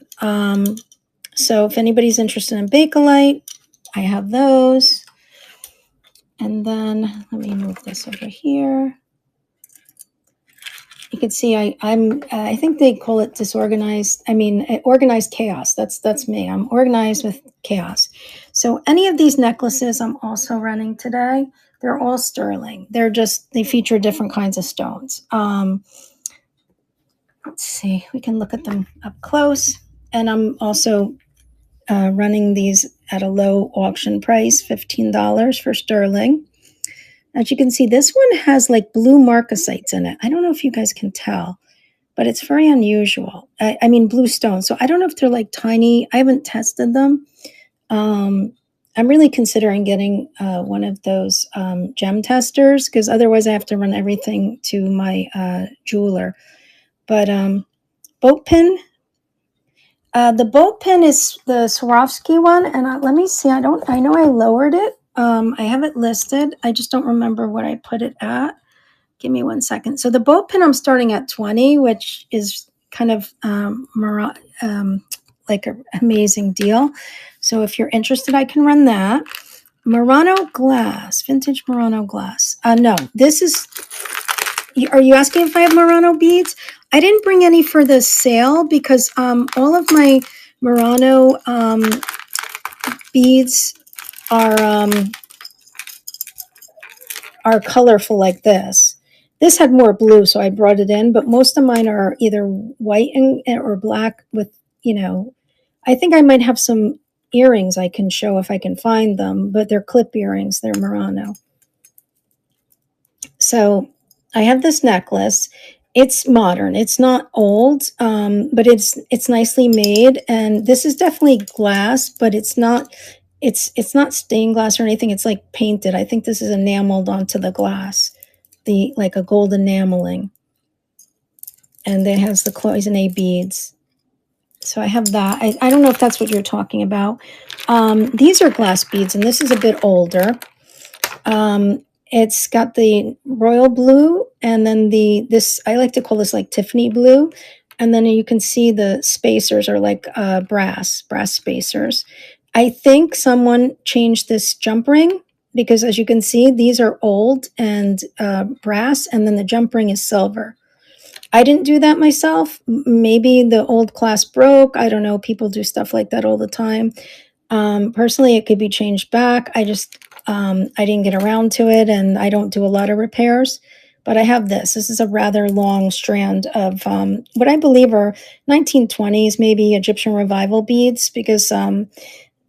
So if anybody's interested in Bakelite, I have those. And then let me move this over here. You can see I think they call it disorganized. I mean, organized chaos. That's me. I'm organized with chaos. So any of these necklaces I'm also running today, they're all sterling. They feature different kinds of stones. Let's see, we can look at them up close. And I'm also running these at a low auction price, $15 for sterling. As you can see, this one has like blue marcasites in it. I don't know if you guys can tell, but it's very unusual. I mean, blue stones. So I don't know if they're like tiny. I haven't tested them. Um, I'm really considering getting one of those gem testers because otherwise I have to run everything to my jeweler. But boat pin. The boat pin is the Swarovski one, and let me see. I don't. I know I lowered it. I have it listed. I just don't remember what I put it at. Give me 1 second. So the boat pin, I'm starting at 20, which is kind of like an amazing deal. So if you're interested, I can run that. Murano glass, vintage Murano glass. No, this is. Are you asking if I have Murano beads? I didn't bring any for the sale because all of my Murano beads are colorful like this. This had more blue, so I brought it in, but most of mine are either white or black with, I think I might have some earrings I can show if I can find them, but they're clip earrings. They're Murano. So I have this necklace. It's modern. It's not old, but it's nicely made. And this is definitely glass, but it's not stained glass or anything. It's like painted. I think this is enameled onto the glass, like a gold enameling. And it has the cloisonne beads. So I have that. I don't know if that's what you're talking about. These are glass beads, and this is a bit older. It's got the royal blue, and then this I like to call this like Tiffany blue, and then you can see the spacers are like brass spacers. I think someone changed this jump ring because, as you can see, these are old and brass, and then the jump ring is silver. I didn't do that myself. Maybe the old class broke. I don't know. People do stuff like that all the time. Personally, it could be changed back. I didn't get around to it, and I don't do a lot of repairs. But I have this. This is a rather long strand of what I believe are 1920s, maybe Egyptian revival beads, because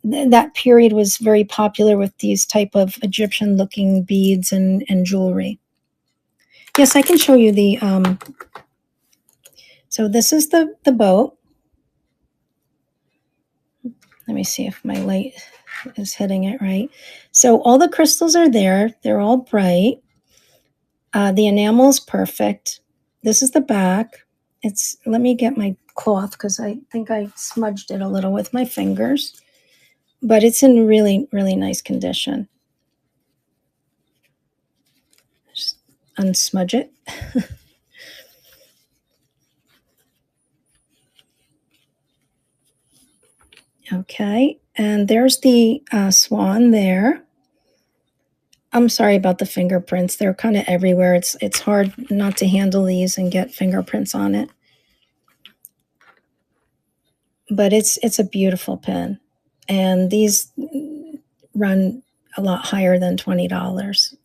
that period was very popular with these type of Egyptian-looking beads and jewelry. Yes, I can show you the. So this is the boat. Let me see if my light is hitting it right. So all the crystals are there. They're all bright. The enamel is perfect. This is the back. Let me get my cloth because I think I smudged it a little with my fingers. But it's in really, really nice condition. Just unsmudge it. Okay, and there's the swan there. I'm sorry about the fingerprints. They're kind of everywhere. It's hard not to handle these and get fingerprints on it. But it's a beautiful pin. And these run a lot higher than $20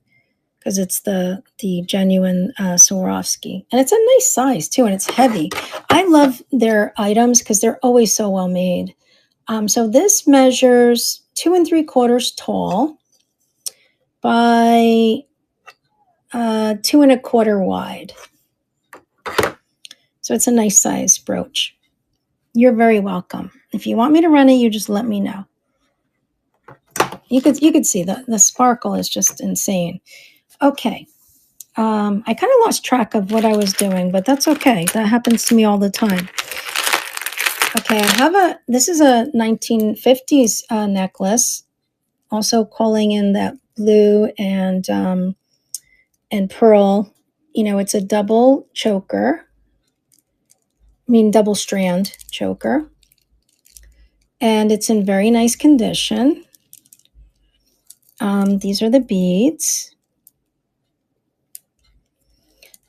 because it's the genuine Swarovski. And it's a nice size too, and it's heavy. I love their items because they're always so well made. So this measures 2 3/4 tall by 2 1/4 wide. So it's a nice size brooch. You're very welcome. If you want me to run it, you just let me know. You could see the sparkle is just insane. Okay. I kind of lost track of what I was doing, but that's okay. That happens to me all the time. Okay, this is a 1950s necklace, also calling in that blue and pearl. It's a double choker. Double strand choker. And it's in very nice condition. These are the beads.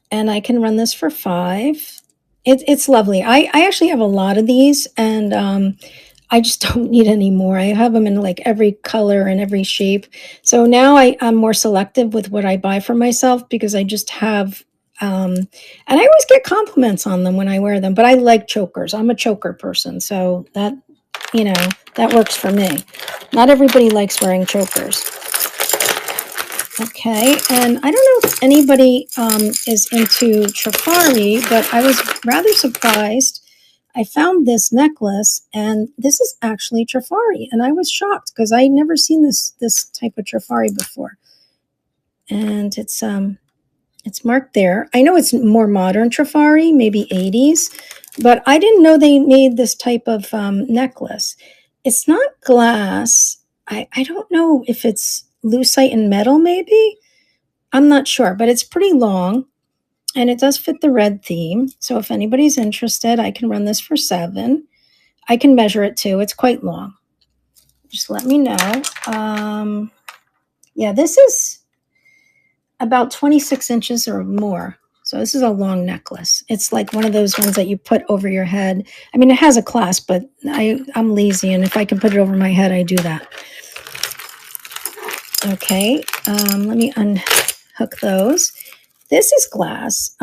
And I can run this for $5. It's lovely. I actually have a lot of these, and I just don't need any more. I have them in like every color and every shape. So now I'm more selective with what I buy for myself because I just have, and I always get compliments on them when I wear them, but I like chokers. I'm a choker person. So that works for me. Not everybody likes wearing chokers. Okay, and I don't know if anybody is into Trifari, but I was rather surprised. I found this necklace, and this is actually Trifari, and I was shocked because I'd never seen this type of Trifari before. And it's marked there. I know it's more modern Trifari, maybe 80s, but I didn't know they made this type of necklace. It's not glass. I don't know if it's lucite and metal, maybe. I'm not sure, but it's pretty long and it does fit the red theme. So if anybody's interested, I can run this for 7. I can measure it too. It's quite long. Just let me know. Yeah, this is about 26 inches or more. So this is a long necklace. It's like one of those ones that you put over your head. I mean, it has a clasp, but I'm lazy, and if I can put it over my head, I do that. Okay, let me unhook those. This is glass.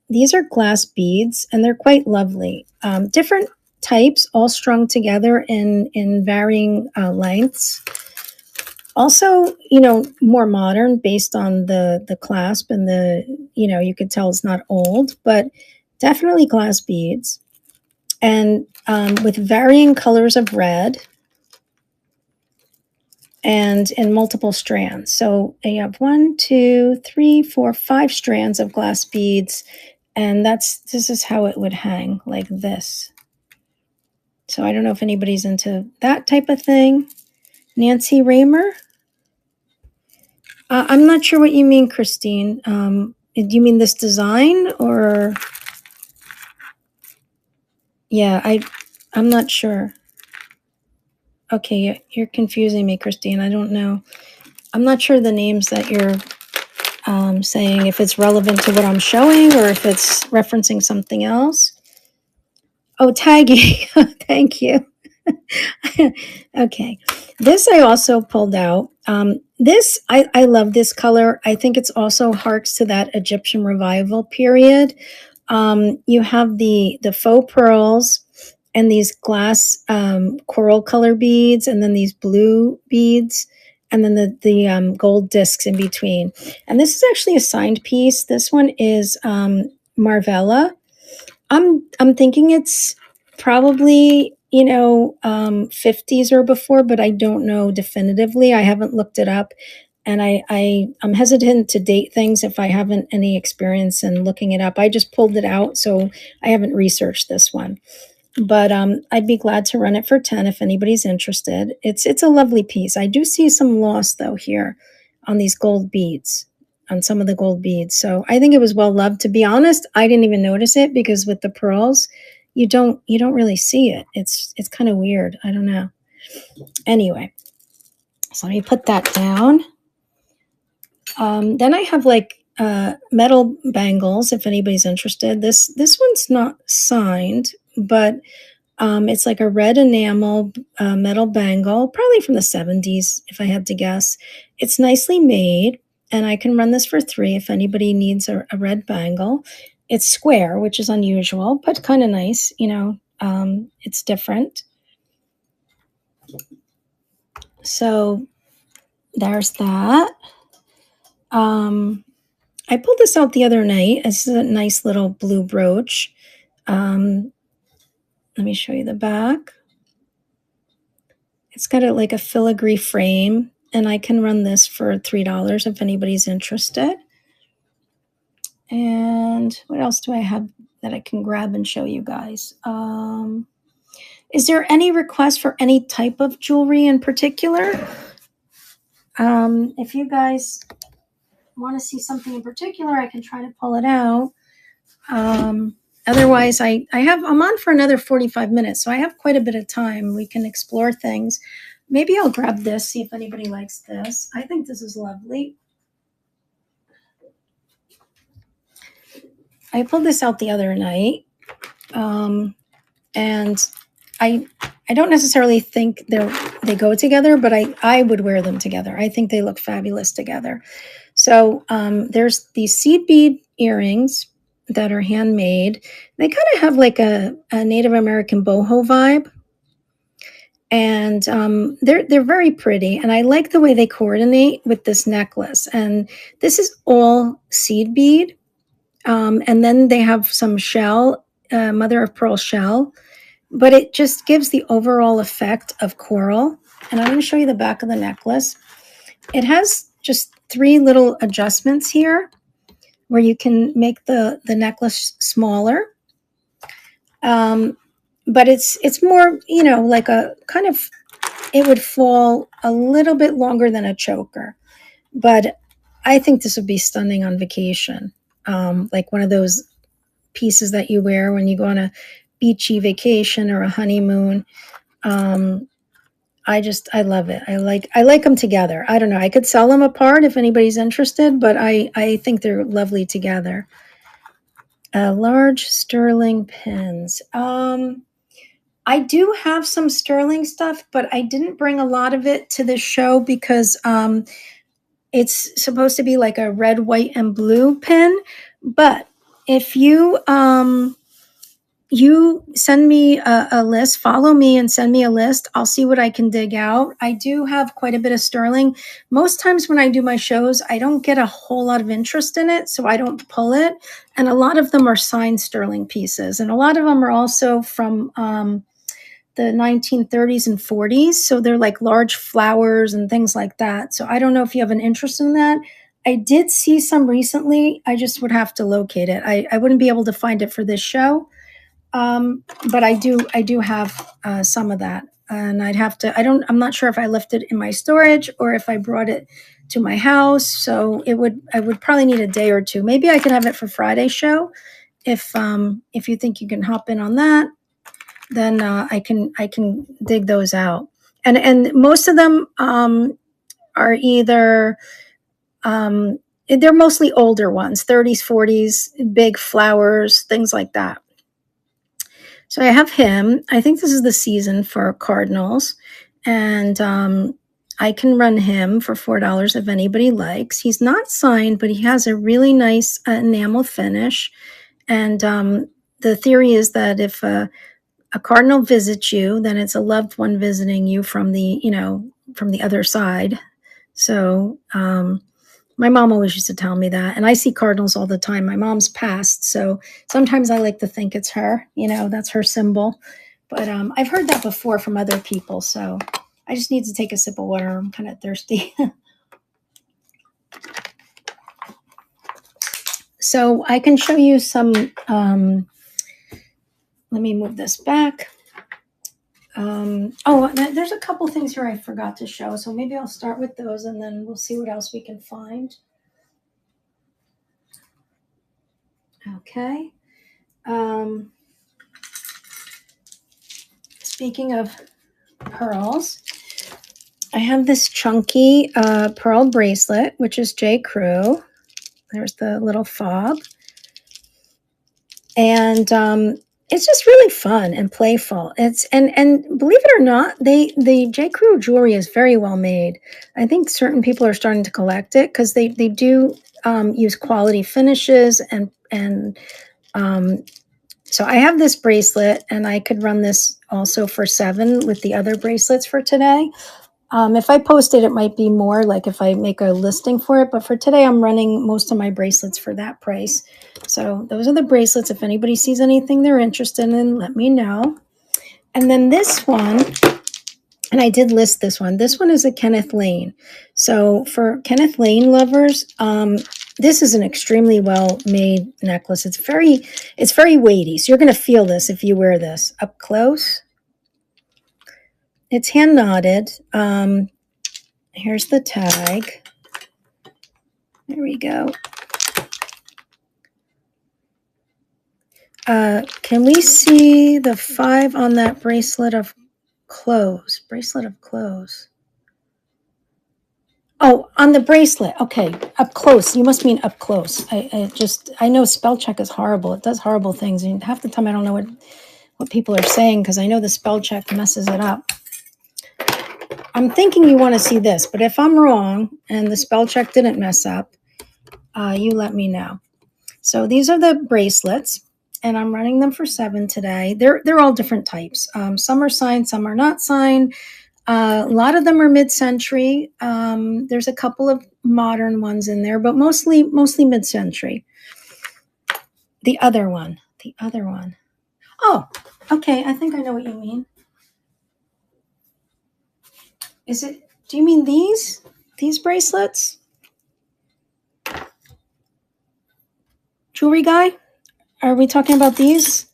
These are glass beads, and they're quite lovely. Different types, all strung together in varying lengths. Also, more modern based on the clasp and you could tell it's not old, but definitely glass beads, and with varying colors of red and in multiple strands. So you have 1, 2, 3, 4, 5 strands of glass beads, and this is how it would hang, like this. So I don't know if anybody's into that type of thing. Nancy Raymer? I'm not sure what you mean, Christine. Do you mean this design or? Yeah, I'm not sure. Okay, you're confusing me, Christine. I don't know. I'm not sure the names that you're saying, if it's relevant to what I'm showing or if it's referencing something else. Oh, tagging. Thank you. Okay. This I also pulled out. I love this color. I think it's also harks to that Egyptian revival period. You have the faux pearls and these glass coral color beads, and then these blue beads, and then the gold discs in between. And this is actually a signed piece. This one is Marvella. I'm thinking it's probably 50s or before, but I don't know definitively. I haven't looked it up, and I'm hesitant to date things if I haven't any experience in looking it up. I just pulled it out, so I haven't researched this one. But I'd be glad to run it for 10 if anybody's interested. It's a lovely piece. I do see some loss though here on these gold beads, on some of the gold beads. So I think it was well loved. To be honest, I didn't even notice it because with the pearls, you don't really see it. It's kind of weird. I don't know. Anyway, so let me put that down. Then I have like metal bangles if anybody's interested. This one's not signed, but it's like a red enamel metal bangle, probably from the 70s, if I had to guess. It's nicely made, and I can run this for 3 if anybody needs a red bangle. It's square, which is unusual, but kind of nice. It's different. So there's that. I pulled this out the other night. This is a nice little blue brooch. Let me show you the back. It's got like a filigree frame, and I can run this for $3 if anybody's interested. And what else do I have that I can grab and show you guys? Is there any request for any type of jewelry in particular? If you guys want to see something in particular, I can try to pull it out. Otherwise, I'm on for another 45 minutes, so I have quite a bit of time. We can explore things. Maybe I'll grab this, see if anybody likes this. I think this is lovely. I pulled this out the other night, and I don't necessarily think they go together, but I would wear them together. I think they look fabulous together. So there's these seed bead earrings that are handmade. They kind of have like a Native American boho vibe. And they're very pretty, and I like the way they coordinate with this necklace. And this is all seed bead, and then they have some shell, mother of pearl shell, but it just gives the overall effect of coral. And I'm going to show you the back of the necklace. It has just 3 little adjustments here where you can make the necklace smaller. But it's more, like a kind of, it would fall a little bit longer than a choker. But I think this would be stunning on vacation. Like one of those pieces that you wear when you go on a beachy vacation or a honeymoon. I love it. I like them together. I don't know. I could sell them apart if anybody's interested, but I think they're lovely together. Large sterling pins. I do have some sterling stuff, but I didn't bring a lot of it to this show because it's supposed to be like a red, white, and blue pin. But if you send me a list, follow me and send me a list, I'll see what I can dig out. I do have quite a bit of sterling. Most times when I do my shows, I don't get a whole lot of interest in it, so I don't pull it. And a lot of them are signed sterling pieces. And a lot of them are also from the 1930s and 40s. So they're like large flowers and things like that. So I don't know if you have an interest in that. I did see some recently. I just would have to locate it. I wouldn't be able to find it for this show. But I do have some of that, and I'm not sure if I left it in my storage or if I brought it to my house. So I would probably need a day or two. Maybe I can have it for Friday's show. If you think you can hop in on that, then I can dig those out. And most of them are either they're mostly older ones, 30s, 40s, big flowers, things like that. So I have him. I think this is the season for cardinals, and I can run him for $4 if anybody likes. He's not signed, but he has a really nice enamel finish. And the theory is that if a cardinal visits you, then it's a loved one visiting you from the other side. So my mom always used to tell me that, and I see cardinals all the time. My mom's passed, so sometimes I like to think it's her. That's her symbol. But I've heard that before from other people, so I just need to take a sip of water. I'm kind of thirsty. So I can show you some. Let me move this back. There's a couple things here I forgot to show, so maybe I'll start with those, and then we'll see what else we can find. Okay. Speaking of pearls, I have this chunky pearl bracelet, which is J. Crew. There's the little fob. And it's just really fun and playful. And believe it or not, the J. Crew jewelry is very well made. I think certain people are starting to collect it because they do use quality finishes and so I have this bracelet, and I could run this also for $7 with the other bracelets for today. If I post it, it might be more, like if I make a listing for it. But for today, I'm running most of my bracelets for that price. So those are the bracelets. If anybody sees anything they're interested in, let me know. And then this one, and I did list this one. This one is a Kenneth Lane. So for Kenneth Lane lovers, this is an extremely well-made necklace. It's very weighty. So you're going to feel this if you wear this up close. It's hand knotted. Here's the tag. There we go. Can we see the 5 on that bracelet of clothes? Bracelet of clothes. Oh, on the bracelet. Okay, up close. You must mean up close. I know spell check is horrible. It does horrible things. And half the time I don't know what people are saying because I know the spell check messes it up. I'm thinking you want to see this, but if I'm wrong and the spell check didn't mess up, you let me know. So these are the bracelets. and I'm running them for 7 today. They're all different types. Some are signed, some are not signed. A lot of them are mid-century. There's a couple of modern ones in there, but mostly mid-century. The other one. Oh, okay. I think I know what you mean. Do you mean these bracelets? Jewelry guy? Are we talking about these?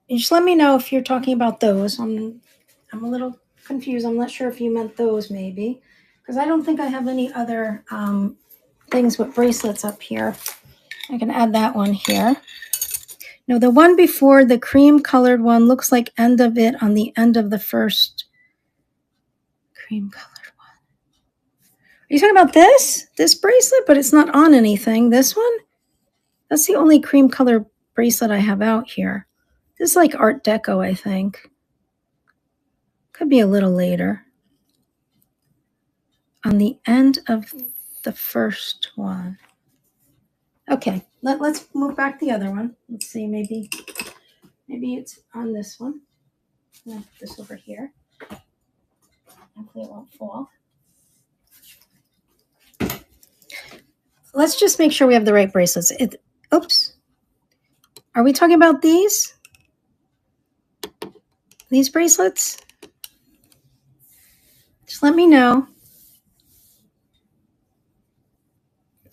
You just let me know if you're talking about those. I'm a little confused. I'm not sure if you meant those maybe, because I don't think I have any other things with bracelets up here. I can add that one here. No, the one before, the cream colored one, looks like end of it on the end of the first cream colored one. Are you talking about this bracelet? But it's not on anything. This one? That's the only cream color bracelet I have out here. This is like Art Deco, I think. Could be a little later. On the end of the first one. Okay, let's move back the other one. Let's see, maybe it's on this one. I'm gonna put this over here. Hopefully it won't fall. Let's just make sure we have the right bracelets. Oops. Are we talking about these? These bracelets? Just let me know.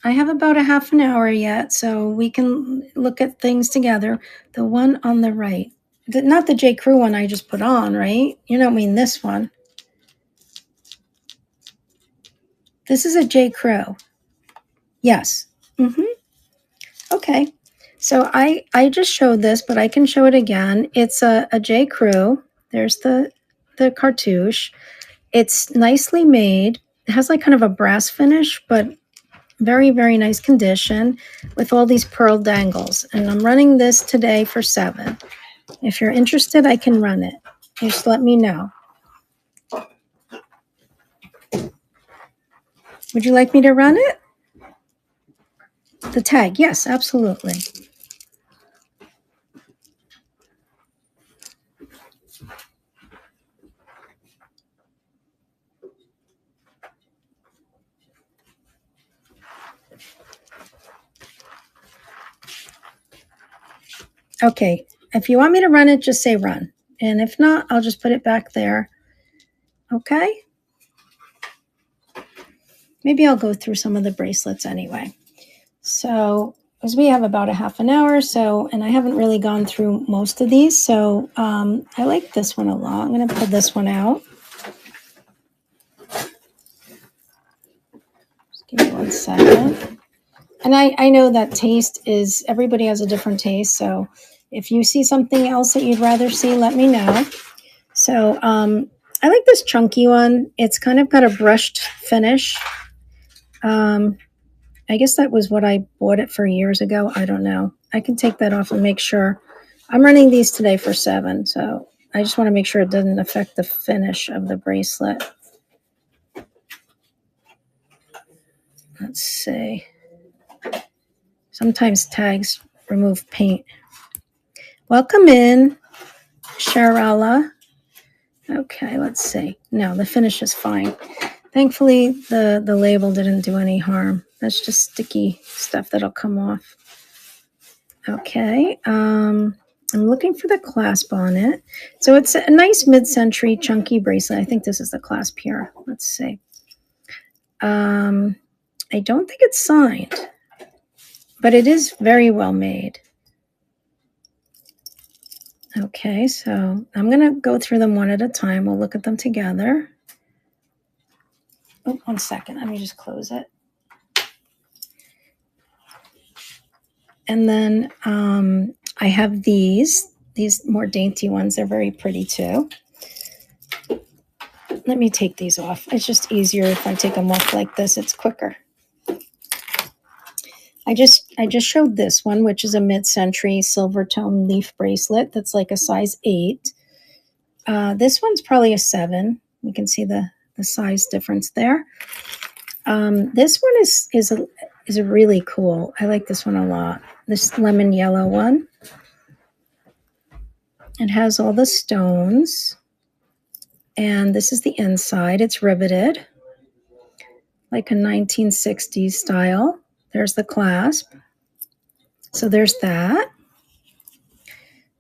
I have about a half an hour yet, so we can look at things together. The one on the right. Not the J. Crew one I just put on, right? You don't mean this one. This is a J. Crew. Yes. Okay. So I just showed this, but I can show it again. It's a J. Crew. There's the cartouche. It's nicely made. It has like kind of a brass finish, but very, very nice condition with all these pearl dangles. And I'm running this today for 7. If you're interested, I can run it. Just let me know. Would you like me to run it? The tag, yes, absolutely. Okay, if you want me to run it, just say run. And if not, I'll just put it back there. Okay? Maybe I'll go through some of the bracelets anyway. So, as we have about a half an hour, and I haven't really gone through most of these, so I like this one a lot. I'm going to pull this one out. Just give me 1 second. And I know that everybody has a different taste, so if you see something else that you'd rather see, let me know. So I like this chunky one. It's kind of got a brushed finish. I guess that was what I bought it for years ago. I don't know. I can take that off and make sure. I'm running these today for 7, so I just want to make sure it doesn't affect the finish of the bracelet. Let's see. Sometimes tags remove paint. Welcome in, Sharala. Okay, let's see. No, the finish is fine. Thankfully, the label didn't do any harm. That's just sticky stuff that'll come off. Okay, I'm looking for the clasp on it. So it's a nice mid-century chunky bracelet. I think this is the clasp here. Let's see. I don't think it's signed, but it is very well made. Okay, so I'm going to go through them one at a time. We'll look at them together. Oh, 1 second. Let me just close it. And then I have these more dainty ones. They're very pretty too. Let me take these off. It's just easier if I take them off like this. It's quicker. I just showed this one, which is a mid-century silver tone leaf bracelet that's like a size 8. This one's probably a 7. You can see the size difference there. This one is is really cool. I like this one a lot. This lemon yellow one. It has all the stones. And this is the inside. It's riveted like a 1960s style. There's the clasp. So there's that.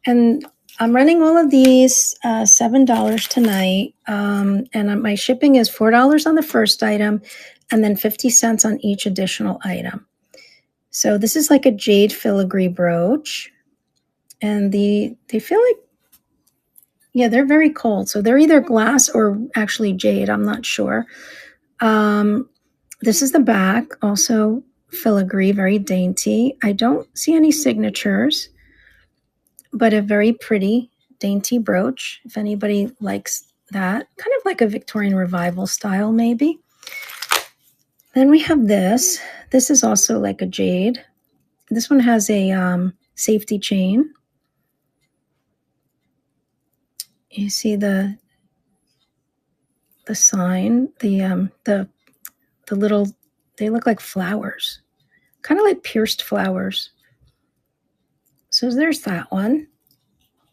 And I'm running all of these $7 tonight. And my shipping is $4 on the first item and then 50 cents on each additional item. So this is like a jade filigree brooch. And they feel like, yeah, they're very cold. So they're either glass or actually jade. I'm not sure. This is the back, also filigree, very dainty. I don't see any signatures, but a very pretty, dainty brooch, if anybody likes that. Kind of like a Victorian revival style, maybe. Then we have this. This is also like a jade. This one has a safety chain. You see the sign, the little, they look like flowers, kind of like pierced flowers. So there's that one.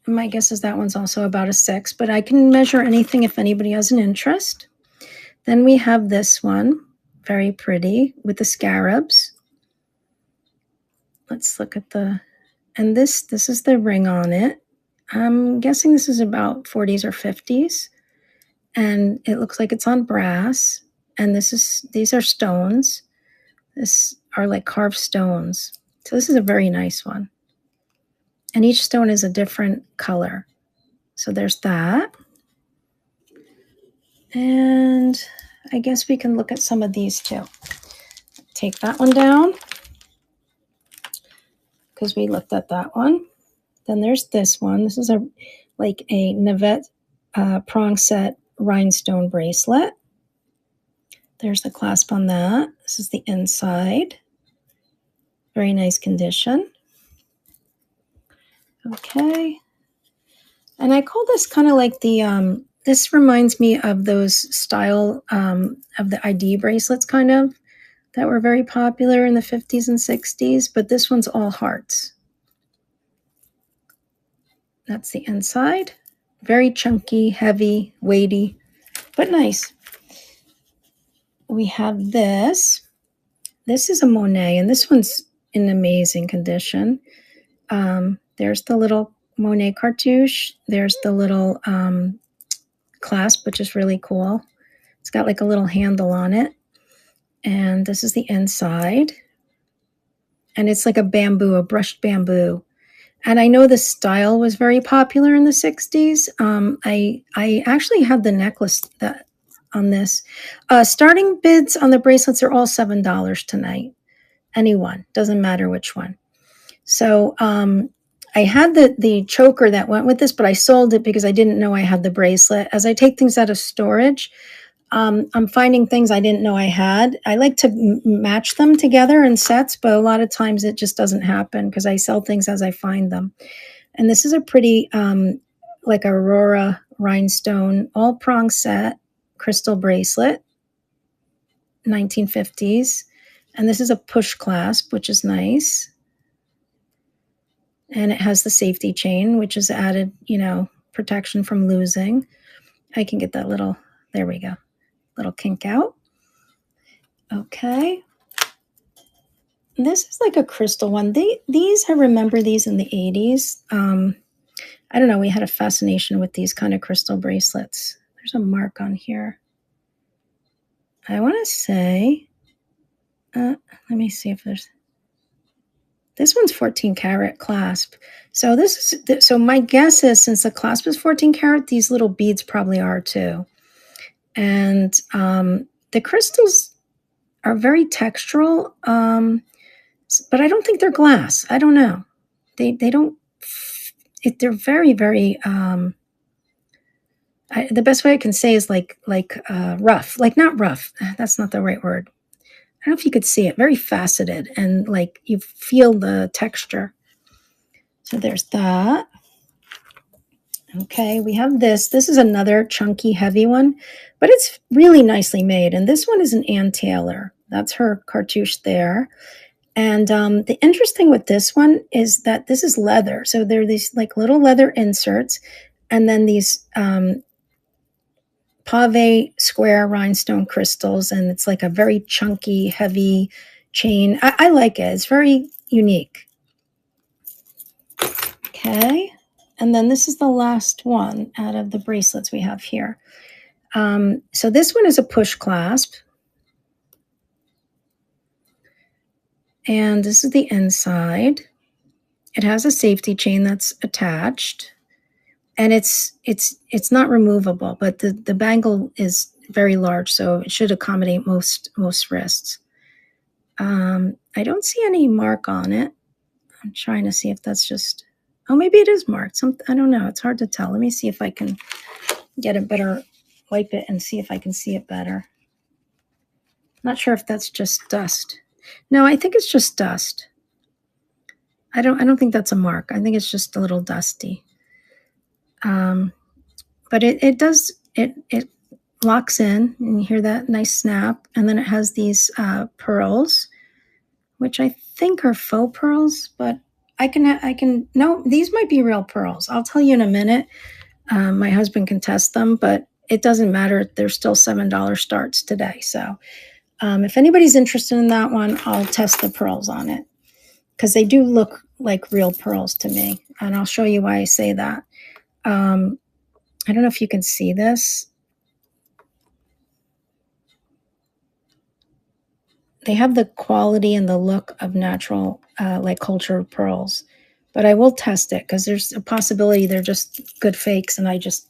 My guess is that one's also about a 6, but I can measure anything if anybody has an interest. Then we have this one, very pretty, with the scarabs. Let's look at and this is the ring on it. I'm guessing this is about 40s or 50s. And it looks like it's on brass. And these are stones. This are like carved stones. So this is a very nice one. And each stone is a different color. So there's that. And I guess we can look at some of these too. Take that one down because we looked at that one. Then there's this one. This is like a Navette prong set rhinestone bracelet. There's the clasp on that. This is the inside. Very nice condition. Okay. And I call this kind of like the, this reminds me of those style of the ID bracelets kind of that were very popular in the 50s and 60s, but this one's all hearts. That's the inside. Very chunky, heavy, weighty, but nice. We have this. This is a Monet, and this one's in amazing condition. There's the little Monet cartouche. There's the little clasp, which is really cool. It's got like a little handle on it. And this is the inside. And it's like a bamboo, a brushed bamboo. And I know the style was very popular in the 60s. I actually have the necklace on this. Starting bids on the bracelets are all $7 tonight. Any one, doesn't matter which one. So I had the choker that went with this, but I sold it because I didn't know I had the bracelet. As I take things out of storage, I'm finding things I didn't know I had. I like to match them together in sets, but a lot of times it just doesn't happen because I sell things as I find them. And this is a pretty, like Aurora rhinestone, all prong set crystal bracelet, 1950s. And this is a push clasp, which is nice. And it has the safety chain, which is added, protection from losing. I can get that little, there we go. Little kink out. Okay. This is like a crystal one. These, I remember these in the 80s. I don't know. We had a fascination with these kind of crystal bracelets. There's a mark on here. I want to say, let me see if there's, this one's 14 karat clasp. So so my guess is since the clasp is 14 karat, these little beads probably are too. And the crystals are very textural, but I don't think they're glass. I don't know. They don't. They're very, very. The best way I can say is like rough, like not rough. That's not the right word. I don't know if you could see it. Very faceted, and like you feel the texture. So there's that. Okay, we have this. This is another chunky, heavy one, but it's really nicely made. And this one is an Ann Taylor. that's her cartouche there. And the interesting with this one is that this is leather. So there are these like little leather inserts, and then these pave square rhinestone crystals, and it's like a very chunky, heavy chain. I like it. It's very unique. Okay. And then this is the last one out of the bracelets we have here. So this one is a push clasp. And this is the inside. It has a safety chain that's attached. And it's not removable, but the bangle is very large, so it should accommodate most wrists. I don't see any mark on it. I'm trying to see if that's just, oh, maybe it is marked. I don't know. It's hard to tell. Let me see if I can get a better, wipe it and see if I can see it better. Not sure if that's just dust. No, I think it's just dust. I don't think that's a mark. I think it's just a little dusty. But it does, it locks in, and you hear that nice snap. And then it has these pearls, which I think are faux pearls, but no, these might be real pearls. I'll tell you in a minute. My husband can test them, but it doesn't matter. They're still $7 starts today. So if anybody's interested in that one, I'll test the pearls on it, because they do look like real pearls to me. And I'll show you why I say that. I don't know if you can see this. They have the quality and the look of natural, like cultured pearls. But I will test it, because there's a possibility they're just good fakes and I just,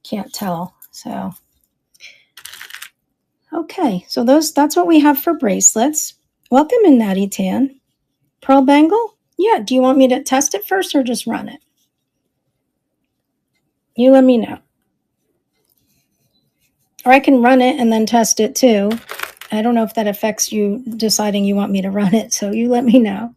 can't tell. So, okay. So that's what we have for bracelets. Welcome in, Natty Tan. Pearl bangle? Yeah. Do you want me to test it first or just run it? You let me know. Or I can run it and then test it too. I don't know if that affects you deciding you want me to run it, so you let me know.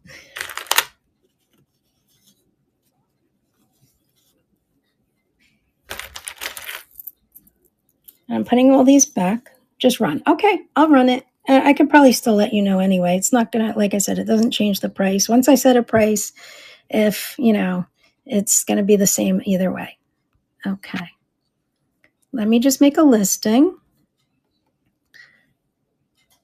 I'm putting all these back. Just run. Okay, I'll run it. I could probably still let you know anyway. It's not going to, like I said, it doesn't change the price. Once I set a price, if, it's going to be the same either way. Okay. Let me just make a listing.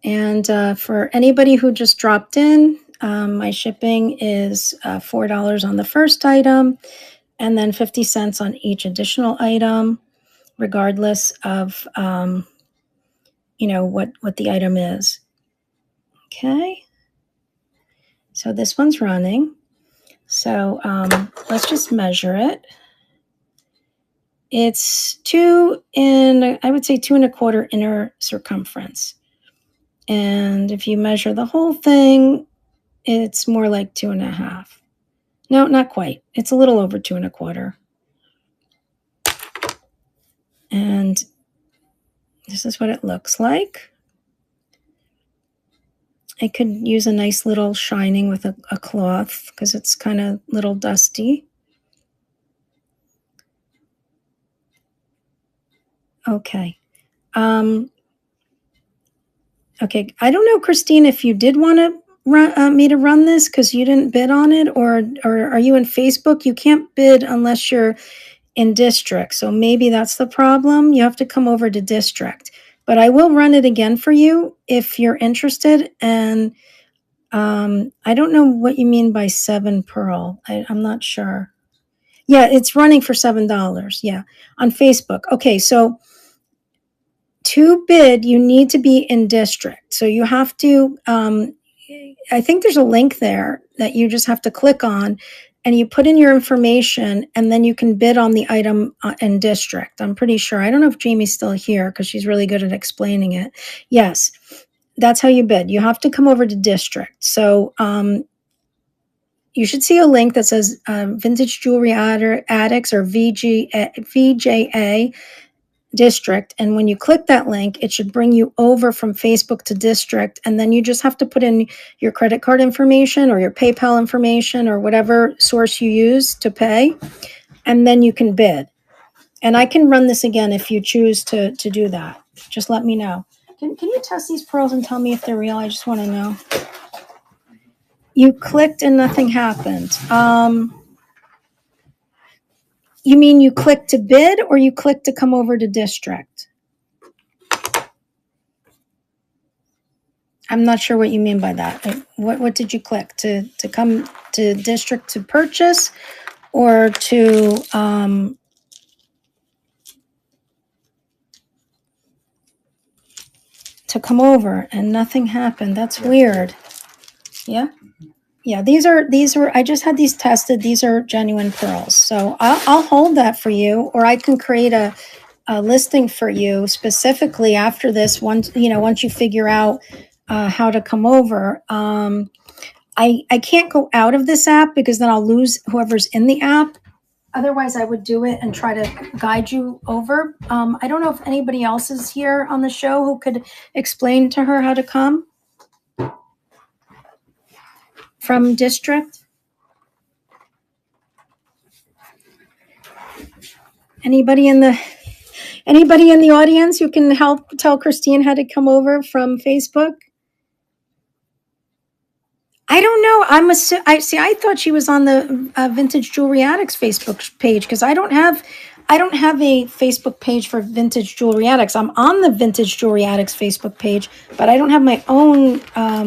And for anybody who just dropped in, my shipping is $4 on the first item, and then 50 cents on each additional item, regardless of, what the item is. Okay. So this one's running. So let's just measure it. It's I would say 2¼ inner circumference. And if you measure the whole thing, it's more like 2½. No, not quite. It's a little over 2¼ And this is what it looks like. I could use a nice little shining with a cloth, because it's kind of little dusty. Okay. Okay. I don't know, Christine, if you did want to me to run this because you didn't bid on it, or are you in Facebook? You can't bid unless you're in district. So maybe that's the problem. You have to come over to district. But I will run it again for you if you're interested. And I don't know what you mean by 7 pearl. I'm not sure. Yeah, it's running for $7. Yeah, on Facebook. Okay, so to bid, you need to be in district. So you have to, I think there's a link there that you just have to click on, and you put in your information, and then you can bid on the item in district. I'm pretty sure. I don't know if Jamie's still here, because she's really good at explaining it. Yes, that's how you bid. You have to come over to district. So you should see a link that says Vintage Jewelry Addicts, or VJA district. And when you click that link, it should bring you over from Facebook to district. And then you just have to put in your credit card information or your PayPal information or whatever source you use to pay. And then you can bid. And I can run this again if you choose to do that. Just let me know. Can you test these pearls and tell me if they're real? I just want to know. You clicked and nothing happened. You mean you clicked to bid or you clicked to come over to district? I'm not sure what you mean by that. What did you click to come to district to purchase or to come over and nothing happened? That's weird. Yeah. Yeah, these were, I just had these tested. These are genuine pearls. So I'll hold that for you, or I can create a listing for you specifically after this, once you figure out how to come over. I can't go out of this app because then I'll lose whoever's in the app. Otherwise, I would do it and try to guide you over. I don't know if anybody else is here on the show who could explain to her how to come from district. Anybody in the audience who can help tell Christine how to come over from Facebook? I don't know. I thought she was on the Vintage Jewelry Addicts Facebook page because I don't have a Facebook page for Vintage Jewelry Addicts. I'm on the Vintage Jewelry Addicts Facebook page, but I don't have my own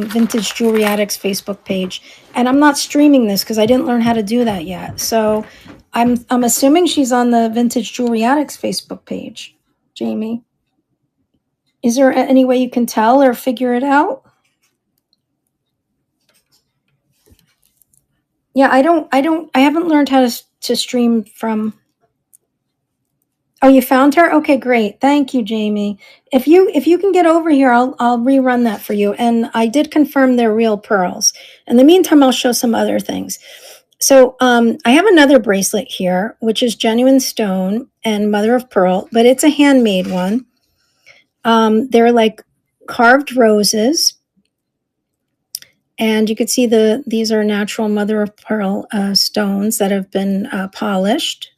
Vintage Jewelry Addicts Facebook page. And I'm not streaming this because I didn't learn how to do that yet. So I'm assuming she's on the Vintage Jewelry Addicts Facebook page. Jamie, is there any way you can tell or figure it out? Yeah, I haven't learned how to stream from. Oh, you found her? Okay, great. Thank you, Jamie. If you can get over here, I'll rerun that for you. And I did confirm they're real pearls. In the meantime, I'll show some other things. So I have another bracelet here, which is genuine stone and mother of pearl, but it's a handmade one. They're like carved roses. And you can see these are natural mother of pearl stones that have been polished.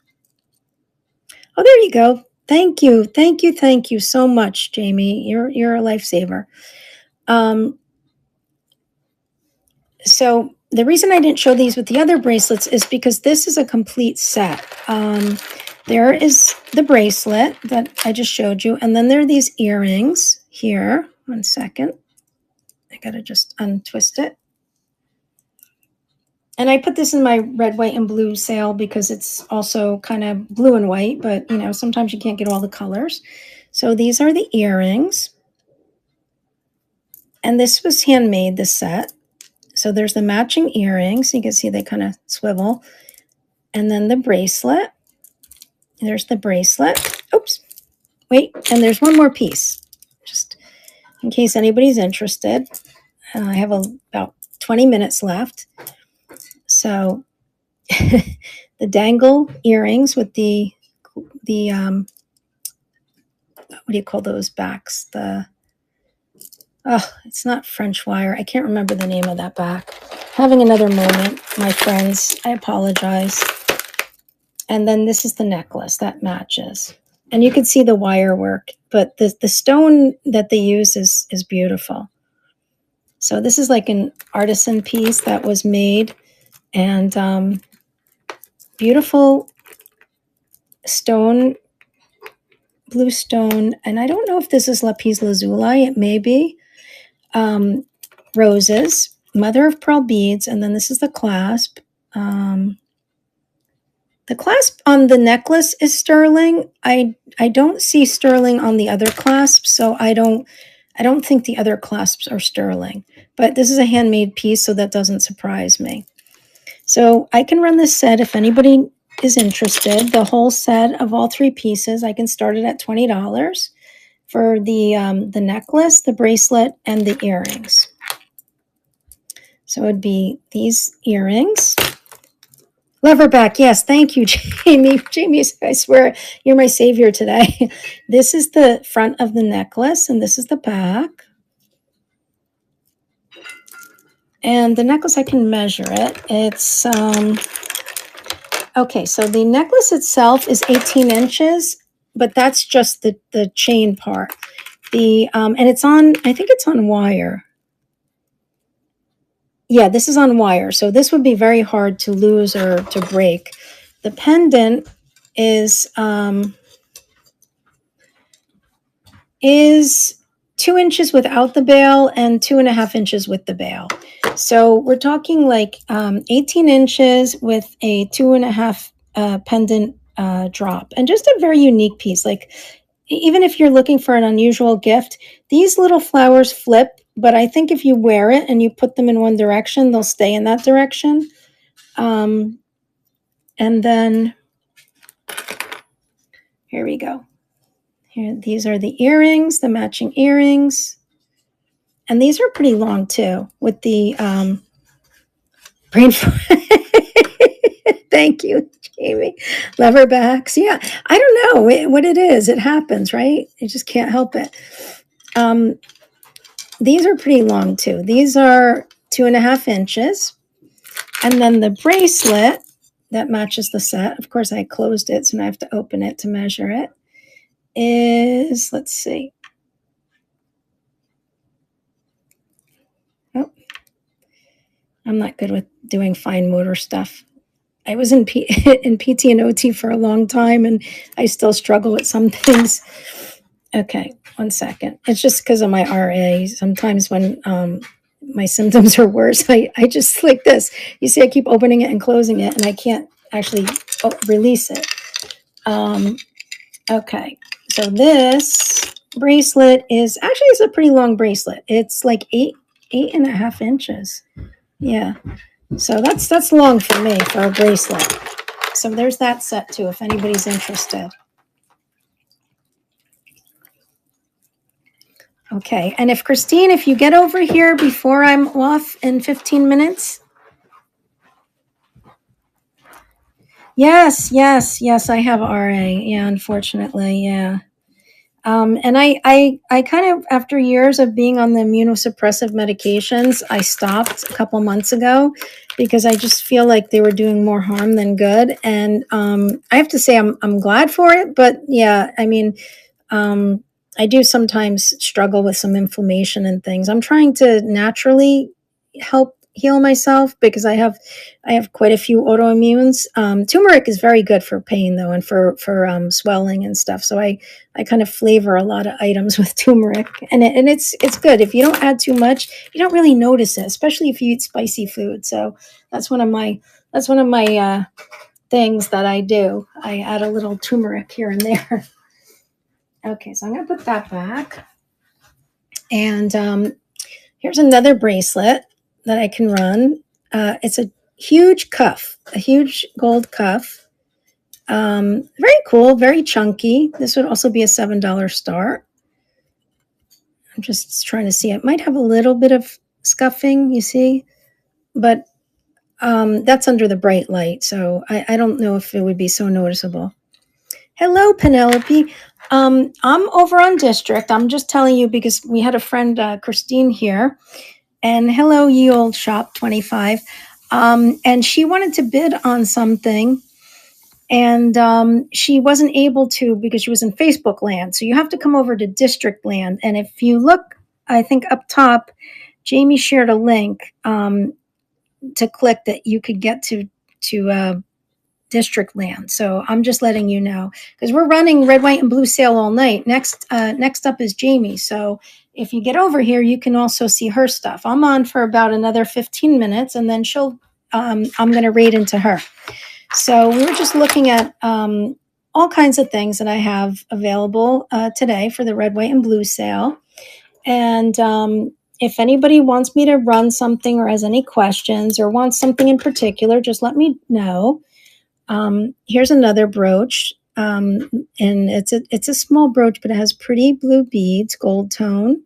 Oh, there you go. Thank you. Thank you. Thank you so much, Jamie. You're a lifesaver. So the reason I didn't show these with the other bracelets is because this is a complete set. There is the bracelet that I just showed you. And then there are these earrings here. 1 second. I got to just untwist it. And I put this in my red, white, and blue sale because it's also kind of blue and white, but sometimes you can't get all the colors. So these are the earrings. And this was handmade, this set. So there's the matching earrings. You can see they kind of swivel. And then the bracelet. There's the bracelet. Oops. Wait, and there's one more piece. Just in case anybody's interested. I have about 20 minutes left. So the dangle earrings with the what do you call those backs? It's not French wire. I can't remember the name of that back. Having another moment, my friends. I apologize. And then this is the necklace that matches. And you can see the wire work, but the stone that they use is beautiful. So this is like an artisan piece that was made. And beautiful stone, blue stone. And I don't know if this is lapis lazuli. It may be. Roses, mother of pearl beads. And then this is the clasp. The clasp on the necklace is sterling. I don't see sterling on the other clasps. So I don't think the other clasps are sterling. But this is a handmade piece, so that doesn't surprise me. So I can run this set if anybody is interested. The whole set of all 3 pieces, I can start it at $20 for the necklace, the bracelet, and the earrings. So it would be these earrings. Leatherback, yes, thank you, Jamie. Jamie, I swear you're my savior today. This is the front of the necklace, and this is the back. And the necklace, I can measure it. It's, okay, so the necklace itself is 18 inches, but that's just the chain part. And it's on, I think it's on wire. Yeah, this is on wire. So this would be very hard to lose or to break. The pendant is 2 inches without the bail and 2.5 inches with the bail. So we're talking like 18 inches with a 2.5 pendant drop, and just a very unique piece. Like, even if you're looking for an unusual gift, these little flowers flip, but I think if you wear it and you put them in one direction, they'll stay in that direction. And then here we go. Here, these are the earrings, the matching earrings. And these are pretty long too, with the brain. Thank you, Jamie. Leverbacks. Yeah, I don't know what it is. It happens, right? You just can't help it. These are pretty long too. These are 2.5 inches. And then the bracelet that matches the set, of course I closed it, so now I have to open it to measure it, is, let's see. Oh, I'm not good with doing fine motor stuff. I was in PT and OT for a long time, and I still struggle with some things. Okay, 1 second. It's just because of my RA. Sometimes when my symptoms are worse, I just like this. You see, I keep opening it and closing it, and I can't actually release it. Okay, so this bracelet is actually, it's a pretty long bracelet. It's like 8.5 inches. Yeah. So that's long for me for a bracelet. So there's that set too, if anybody's interested. Okay, and if Christine, if you get over here before I'm off in 15 minutes. Yes, I have RA. Yeah, unfortunately, yeah. And I kind of, after years of being on the immunosuppressive medications, I stopped a couple months ago because I just feel like they were doing more harm than good. And I have to say I'm glad for it, but yeah, I mean, I do sometimes struggle with some inflammation and things. I'm trying to naturally help heal myself because I have quite a few autoimmunes. Turmeric is very good for pain though, and for swelling and stuff. So I kind of flavor a lot of items with turmeric, and it's good. If you don't add too much, you don't really notice it, especially if you eat spicy food. So that's one of my things that I do. I add a little turmeric here and there. Okay, so I'm going to put that back. And here's another bracelet that I can run. It's a huge cuff, a huge gold cuff. Very cool, very chunky. This would also be a $7 start. I'm just trying to see. It might have a little bit of scuffing, you see, but that's under the bright light, so I don't know if it would be so noticeable. Hello, Penelope. I'm over on District. I'm just telling you because we had a friend, Christine, here. And hello, ye old shop 25. And she wanted to bid on something. And she wasn't able to because she was in Facebook land. So you have to come over to District land. And if you look, I think up top, Jamie shared a link to click that you could get to District land. So I'm just letting you know because we're running red, white, and blue sale all night. Next up is Jamie. So if you get over here, you can also see her stuff. I'm on for about another 15 minutes, and then I'm going to raid into her. So we were just looking at all kinds of things that I have available today for the red, white, and blue sale. And if anybody wants me to run something or has any questions or wants something in particular, just let me know. Here's another brooch, and it's a small brooch, but it has pretty blue beads, gold tone.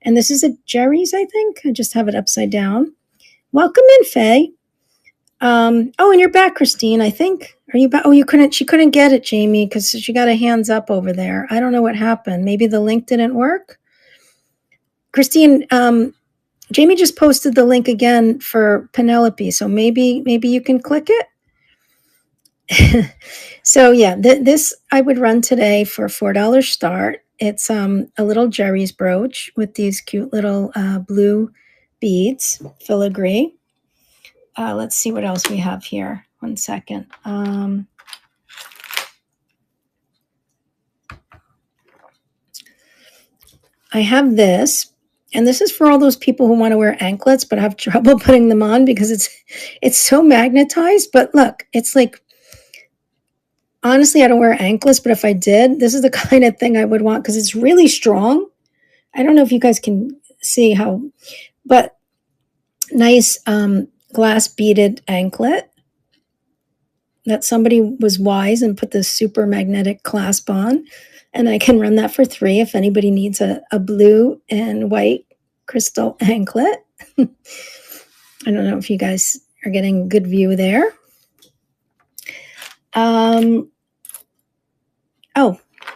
And this is a Jerry's, I think. I just have it upside down. Welcome in, Faye. And you're back, Christine, I think. Are you back? Oh, she couldn't get it, Jamie, because she got a hands up over there. I don't know what happened. Maybe the link didn't work. Christine, Jamie just posted the link again for Penelope, so maybe you can click it. So yeah, this I would run today for $4 start. It's a little Jerry's brooch with these cute little blue beads, filigree. Let's see what else we have here. One second. I have this, and this is for all those people who want to wear anklets but have trouble putting them on because it's so magnetized. But look, it's like, honestly, I don't wear anklets, but if I did, this is the kind of thing I would want because it's really strong. I don't know if you guys can see how, but nice glass beaded anklet that somebody was wise and put this super magnetic clasp on. And I can run that for $3 if anybody needs a blue and white crystal anklet. I don't know if you guys are getting a good view there. Oh,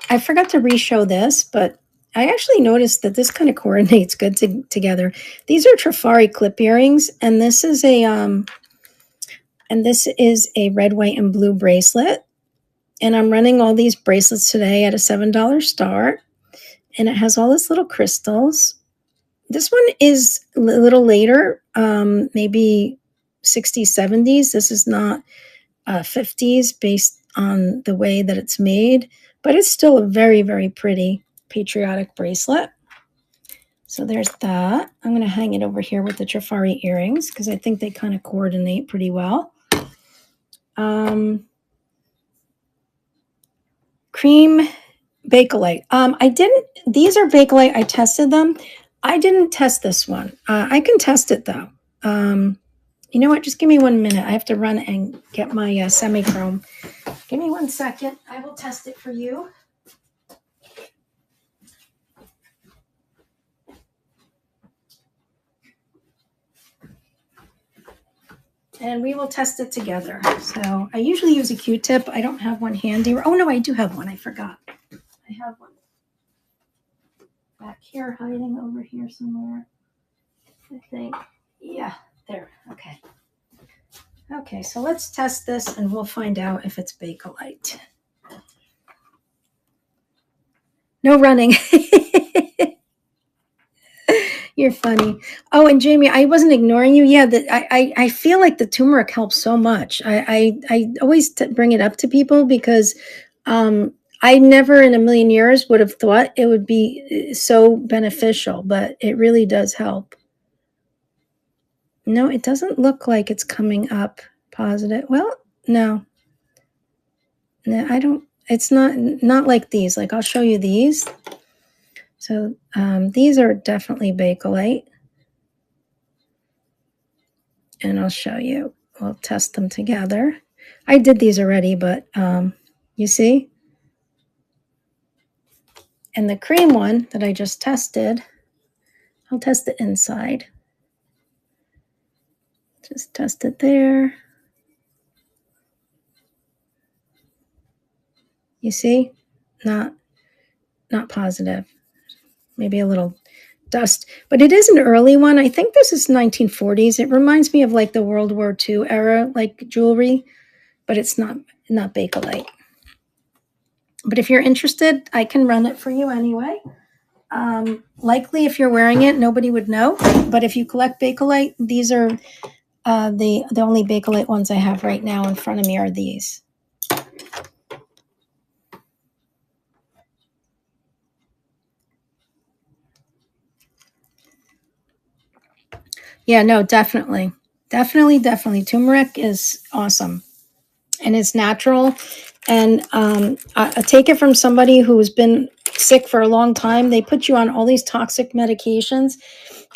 I forgot to re-show this, but I actually noticed that this kind of coordinates good together. These are Trifari clip earrings, and this is a red, white, and blue bracelet. And I'm running all these bracelets today at a $7 start. And it has all these little crystals. This one is a little later, maybe 60s, 70s. This is not 50s based on the way that it's made. But it's still a very, very pretty patriotic bracelet. So there's that. I'm going to hang it over here with the Trifari earrings because I think they kind of coordinate pretty well. Cream Bakelite. These are Bakelite. I tested them. I didn't test this one. I can test it though. You know what? Just give me 1 minute. I have to run and get my semi-chrome. Give me 1 second. I will test it for you. And we will test it together. So I usually use a Q-tip. I don't have one handy. Oh, no, I do have one. I forgot. I have one back here, hiding over here somewhere. I think. Yeah, there. Okay. Okay, so let's test this and we'll find out if it's Bakelite. No running. You're funny. Oh, and Jamie, I wasn't ignoring you. Yeah, I feel like the turmeric helps so much. I always bring it up to people because I never in a million years would have thought it would be so beneficial, but it really does help. No, it doesn't look like it's coming up positive. Well, no. No, I don't. It's not like these. Like I'll show you these. So these are definitely Bakelite. And I'll show you. We'll test them together. I did these already, but you see? And the cream one that I just tested, I'll test the inside. Just test it there. You see? Not positive. Maybe a little dust, but it is an early one. I think this is 1940s. It reminds me of like the World War II era, like jewelry, but it's not Bakelite. But if you're interested, I can run it for you anyway. Likely, if you're wearing it, nobody would know. But if you collect Bakelite, these are the only Bakelite ones I have right now in front of me are these. Yeah, no, definitely. Turmeric is awesome. And it's natural. And I take it from somebody who's been sick for a long time. They put you on all these toxic medications.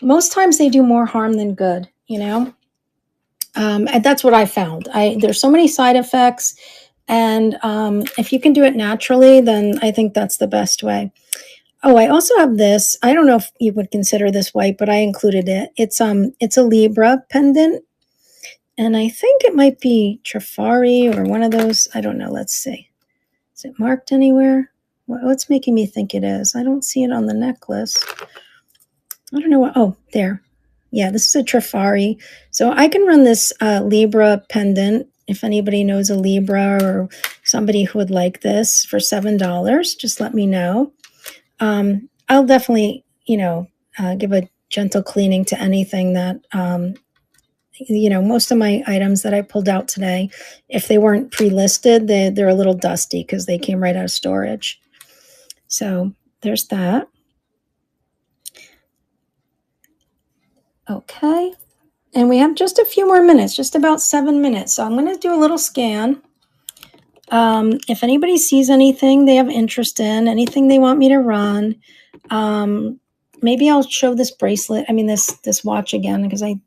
Most times they do more harm than good, you know? And that's what I found. There's so many side effects. And if you can do it naturally, then I think that's the best way. Oh, I also have this. I don't know if you would consider this white, but I included it. It's a Libra pendant. And I think it might be Trifari or one of those. I don't know. Let's see. Is it marked anywhere? What's making me think it is? I don't see it on the necklace. I don't know what. Oh, there. Yeah, this is a Trifari. So I can run this Libra pendant if anybody knows a Libra or somebody who would like this for $7. Just let me know. I'll definitely, give a gentle cleaning to anything that, most of my items that I pulled out today, if they weren't pre-listed, they're a little dusty because they came right out of storage. So there's that. Okay. And we have just a few more minutes, just about 7 minutes. So I'm going to do a little scan. If anybody sees anything they have interest in, anything they want me to run, maybe I'll show this bracelet. I mean, this watch again, because I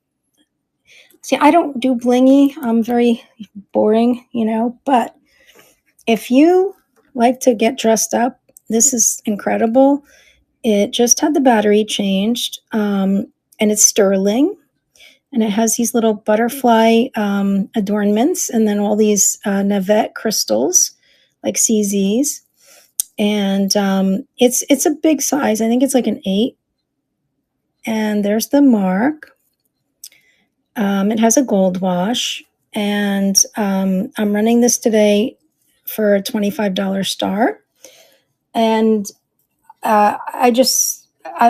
don't do blingy. I'm very boring, but if you like to get dressed up, this is incredible. It just had the battery changed, and it's sterling, and it has these little butterfly adornments, and then all these Navette crystals, like CZs, and it's a big size. I think it's like an 8, and there's the mark. It has a gold wash, and I'm running this today for a $25 start, and I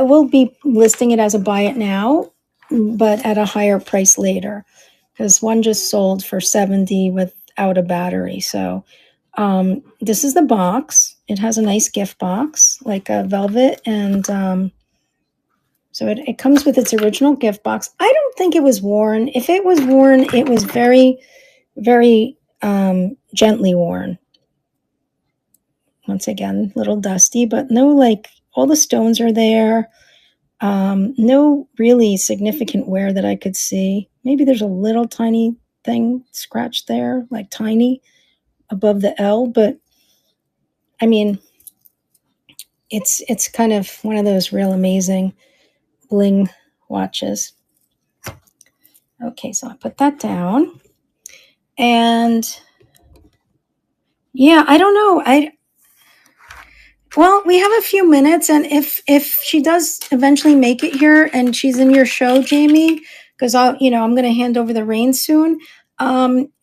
will be listing it as a buy it now, but at a higher price later, because one just sold for 70 without a battery. So this is the box. It has a nice gift box, like a velvet, and so it comes with its original gift box. I don't think it was worn. If it was worn, it was very, very gently worn. Once again, a little dusty, but no, like, all the stones are there. No really significant wear that I could see. Maybe there's a little tiny thing scratched there, like tiny, above the L, but I mean, it's kind of one of those real amazing bling watches. Okay, so I put that down. And yeah, I don't know. Well, we have a few minutes, and if she does eventually make it here and she's in your show, Jamie, because I'm going to hand over the reins soon.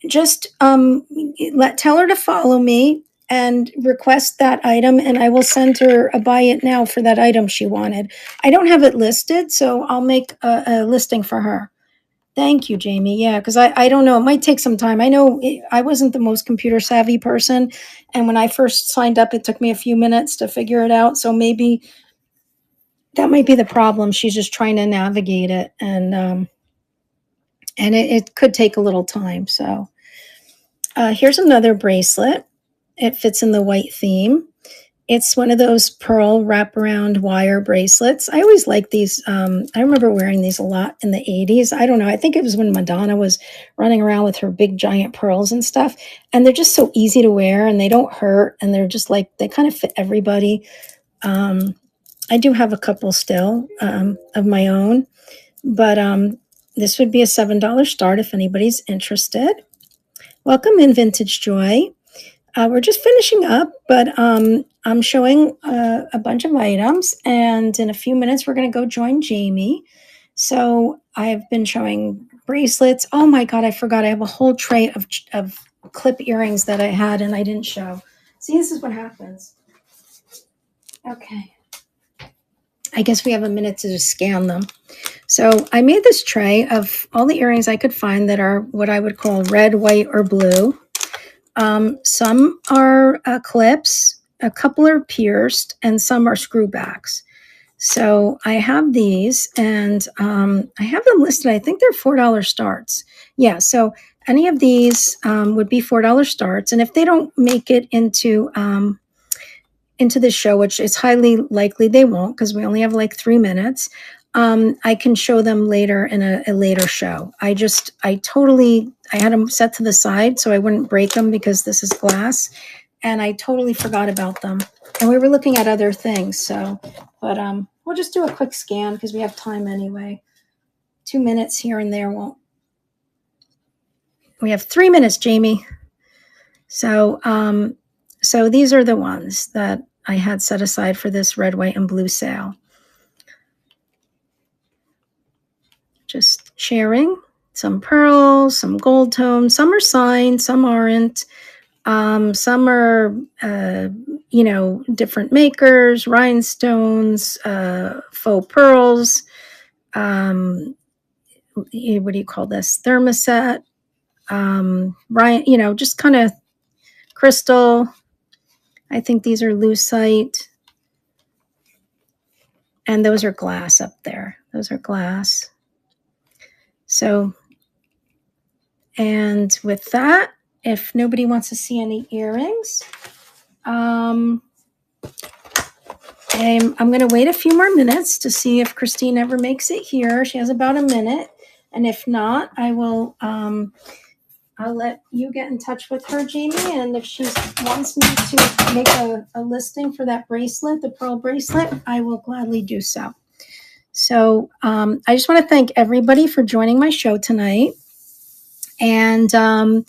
Just tell her to follow me and request that item, and I will send her a buy it now for that item she wanted. I don't have it listed, so I'll make a listing for her. Thank you, Jamie. Yeah, because I don't know. It might take some time. I know I wasn't the most computer savvy person. And when I first signed up, it took me a few minutes to figure it out. So maybe that might be the problem. She's just trying to navigate it. And it could take a little time. So here's another bracelet. It fits in the white theme. It's one of those pearl wraparound wire bracelets. I always like these. I remember wearing these a lot in the 80s. I don't know. I think it was when Madonna was running around with her big giant pearls and stuff. And they're just so easy to wear, and they don't hurt. And they're just like, they kind of fit everybody. I do have a couple still of my own. But this would be a $7 start if anybody's interested. Welcome in, Vintage Joy. We're just finishing up, but I'm showing a bunch of items, and in a few minutes we're going to go join Jamie. So I've been showing bracelets. Oh my God, I forgot. I have a whole tray of clip earrings that I had and I didn't show. See, this is what happens. Okay. I guess we have a minute to just scan them. So I made this tray of all the earrings I could find that are what I would call red, white, or blue. Some are clips, a couple are pierced, and some are screwbacks. So I have these, and I have them listed. I think they're $4 starts. Yeah, so any of these would be $4 starts. And if they don't make it into the show, which is highly likely they won't, because we only have like 3 minutes, I can show them later in a later show. I had them set to the side so I wouldn't break them because this is glass, and I totally forgot about them. And we were looking at other things, but we'll just do a quick scan because we have time anyway. 2 minutes here and there won't. We have 3 minutes, Jamie. So these are the ones that I had set aside for this red, white, and blue sale. Just sharing some pearls, some gold tones. Some are signed, some aren't. Some are, different makers, rhinestones, faux pearls. What do you call this? Thermoset. Just kind of crystal. I think these are lucite. And those are glass up there. Those are glass. So, and with that, if nobody wants to see any earrings, I'm going to wait a few more minutes to see if Christine ever makes it here. She has about a minute. And if not, I'll let you get in touch with her, Jamie. And if she wants me to make a listing for that bracelet, the pearl bracelet, I will gladly do so. So I just want to thank everybody for joining my show tonight. And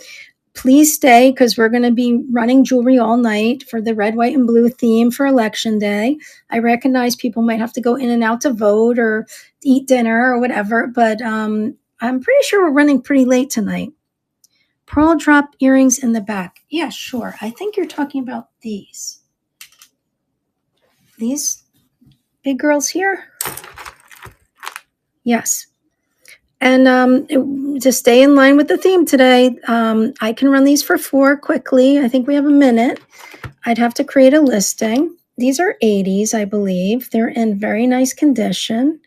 please stay because we're going to be running jewelry all night for the red, white, and blue theme for Election Day. I recognize people might have to go in and out to vote or eat dinner or whatever, but I'm pretty sure we're running pretty late tonight. Pearl drop earrings in the back. Yeah, sure. I think you're talking about these. These big girls here? Yes. And to stay in line with the theme today, I can run these for $4 quickly. I think we have a minute. I'd have to create a listing. These are 80s, I believe. They're in very nice condition.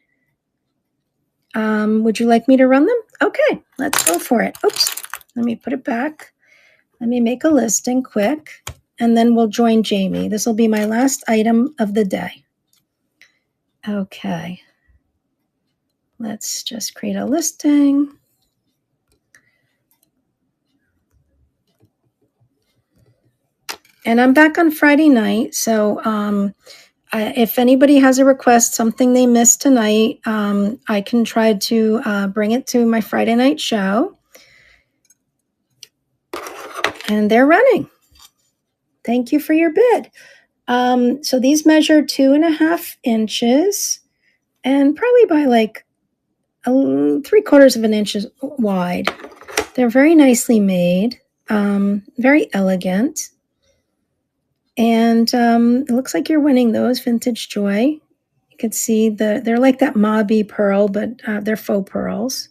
Would you like me to run them? Okay, let's go for it. Oops, let me put it back. Let me make a listing quick, and then we'll join Jamie. This will be my last item of the day. Okay. Let's just create a listing. And I'm back on Friday night. So if anybody has a request, something they missed tonight, I can try to bring it to my Friday night show. And they're running. Thank you for your bid. So these measure 2.5 inches and probably by like 3/4 of an inch wide. They're very nicely made, very elegant. And it looks like you're winning those, Vintage Joy. You can see they're like that mauve pearl, but they're faux pearls.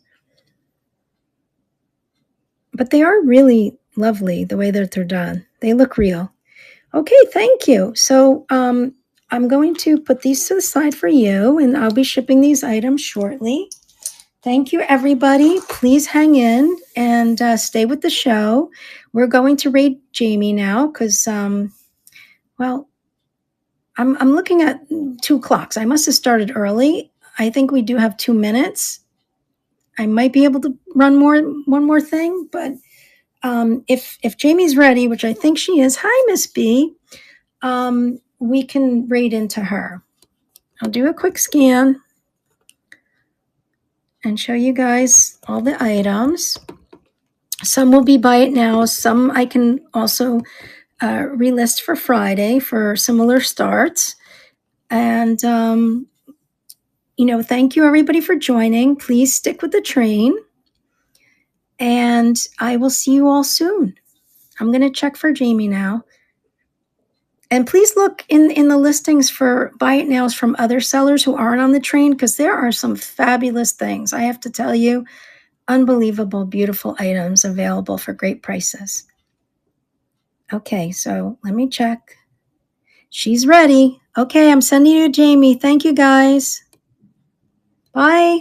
But they are really lovely the way that they're done. They look real. Okay, thank you. So I'm going to put these to the side for you, and I'll be shipping these items shortly. Thank you, everybody. Please hang in and stay with the show. We're going to raid Jamie now because, well, I'm looking at 2 clocks. I must have started early. I think we do have 2 minutes. I might be able to run one more thing, but if Jamie's ready, which I think she is, hi, Miss B, we can raid into her. I'll do a quick scan and show you guys all the items. Some will be buy it now. Some I can also relist for Friday for similar starts. And, thank you everybody for joining. Please stick with the train. And I will see you all soon. I'm going to check for Jamie now. And please look in the listings for buy it nows from other sellers who aren't on the train, because there are some fabulous things. I have to tell you, unbelievable, beautiful items available for great prices. Okay, so let me check. She's ready. Okay, I'm sending you to Jamie. Thank you, guys. Bye.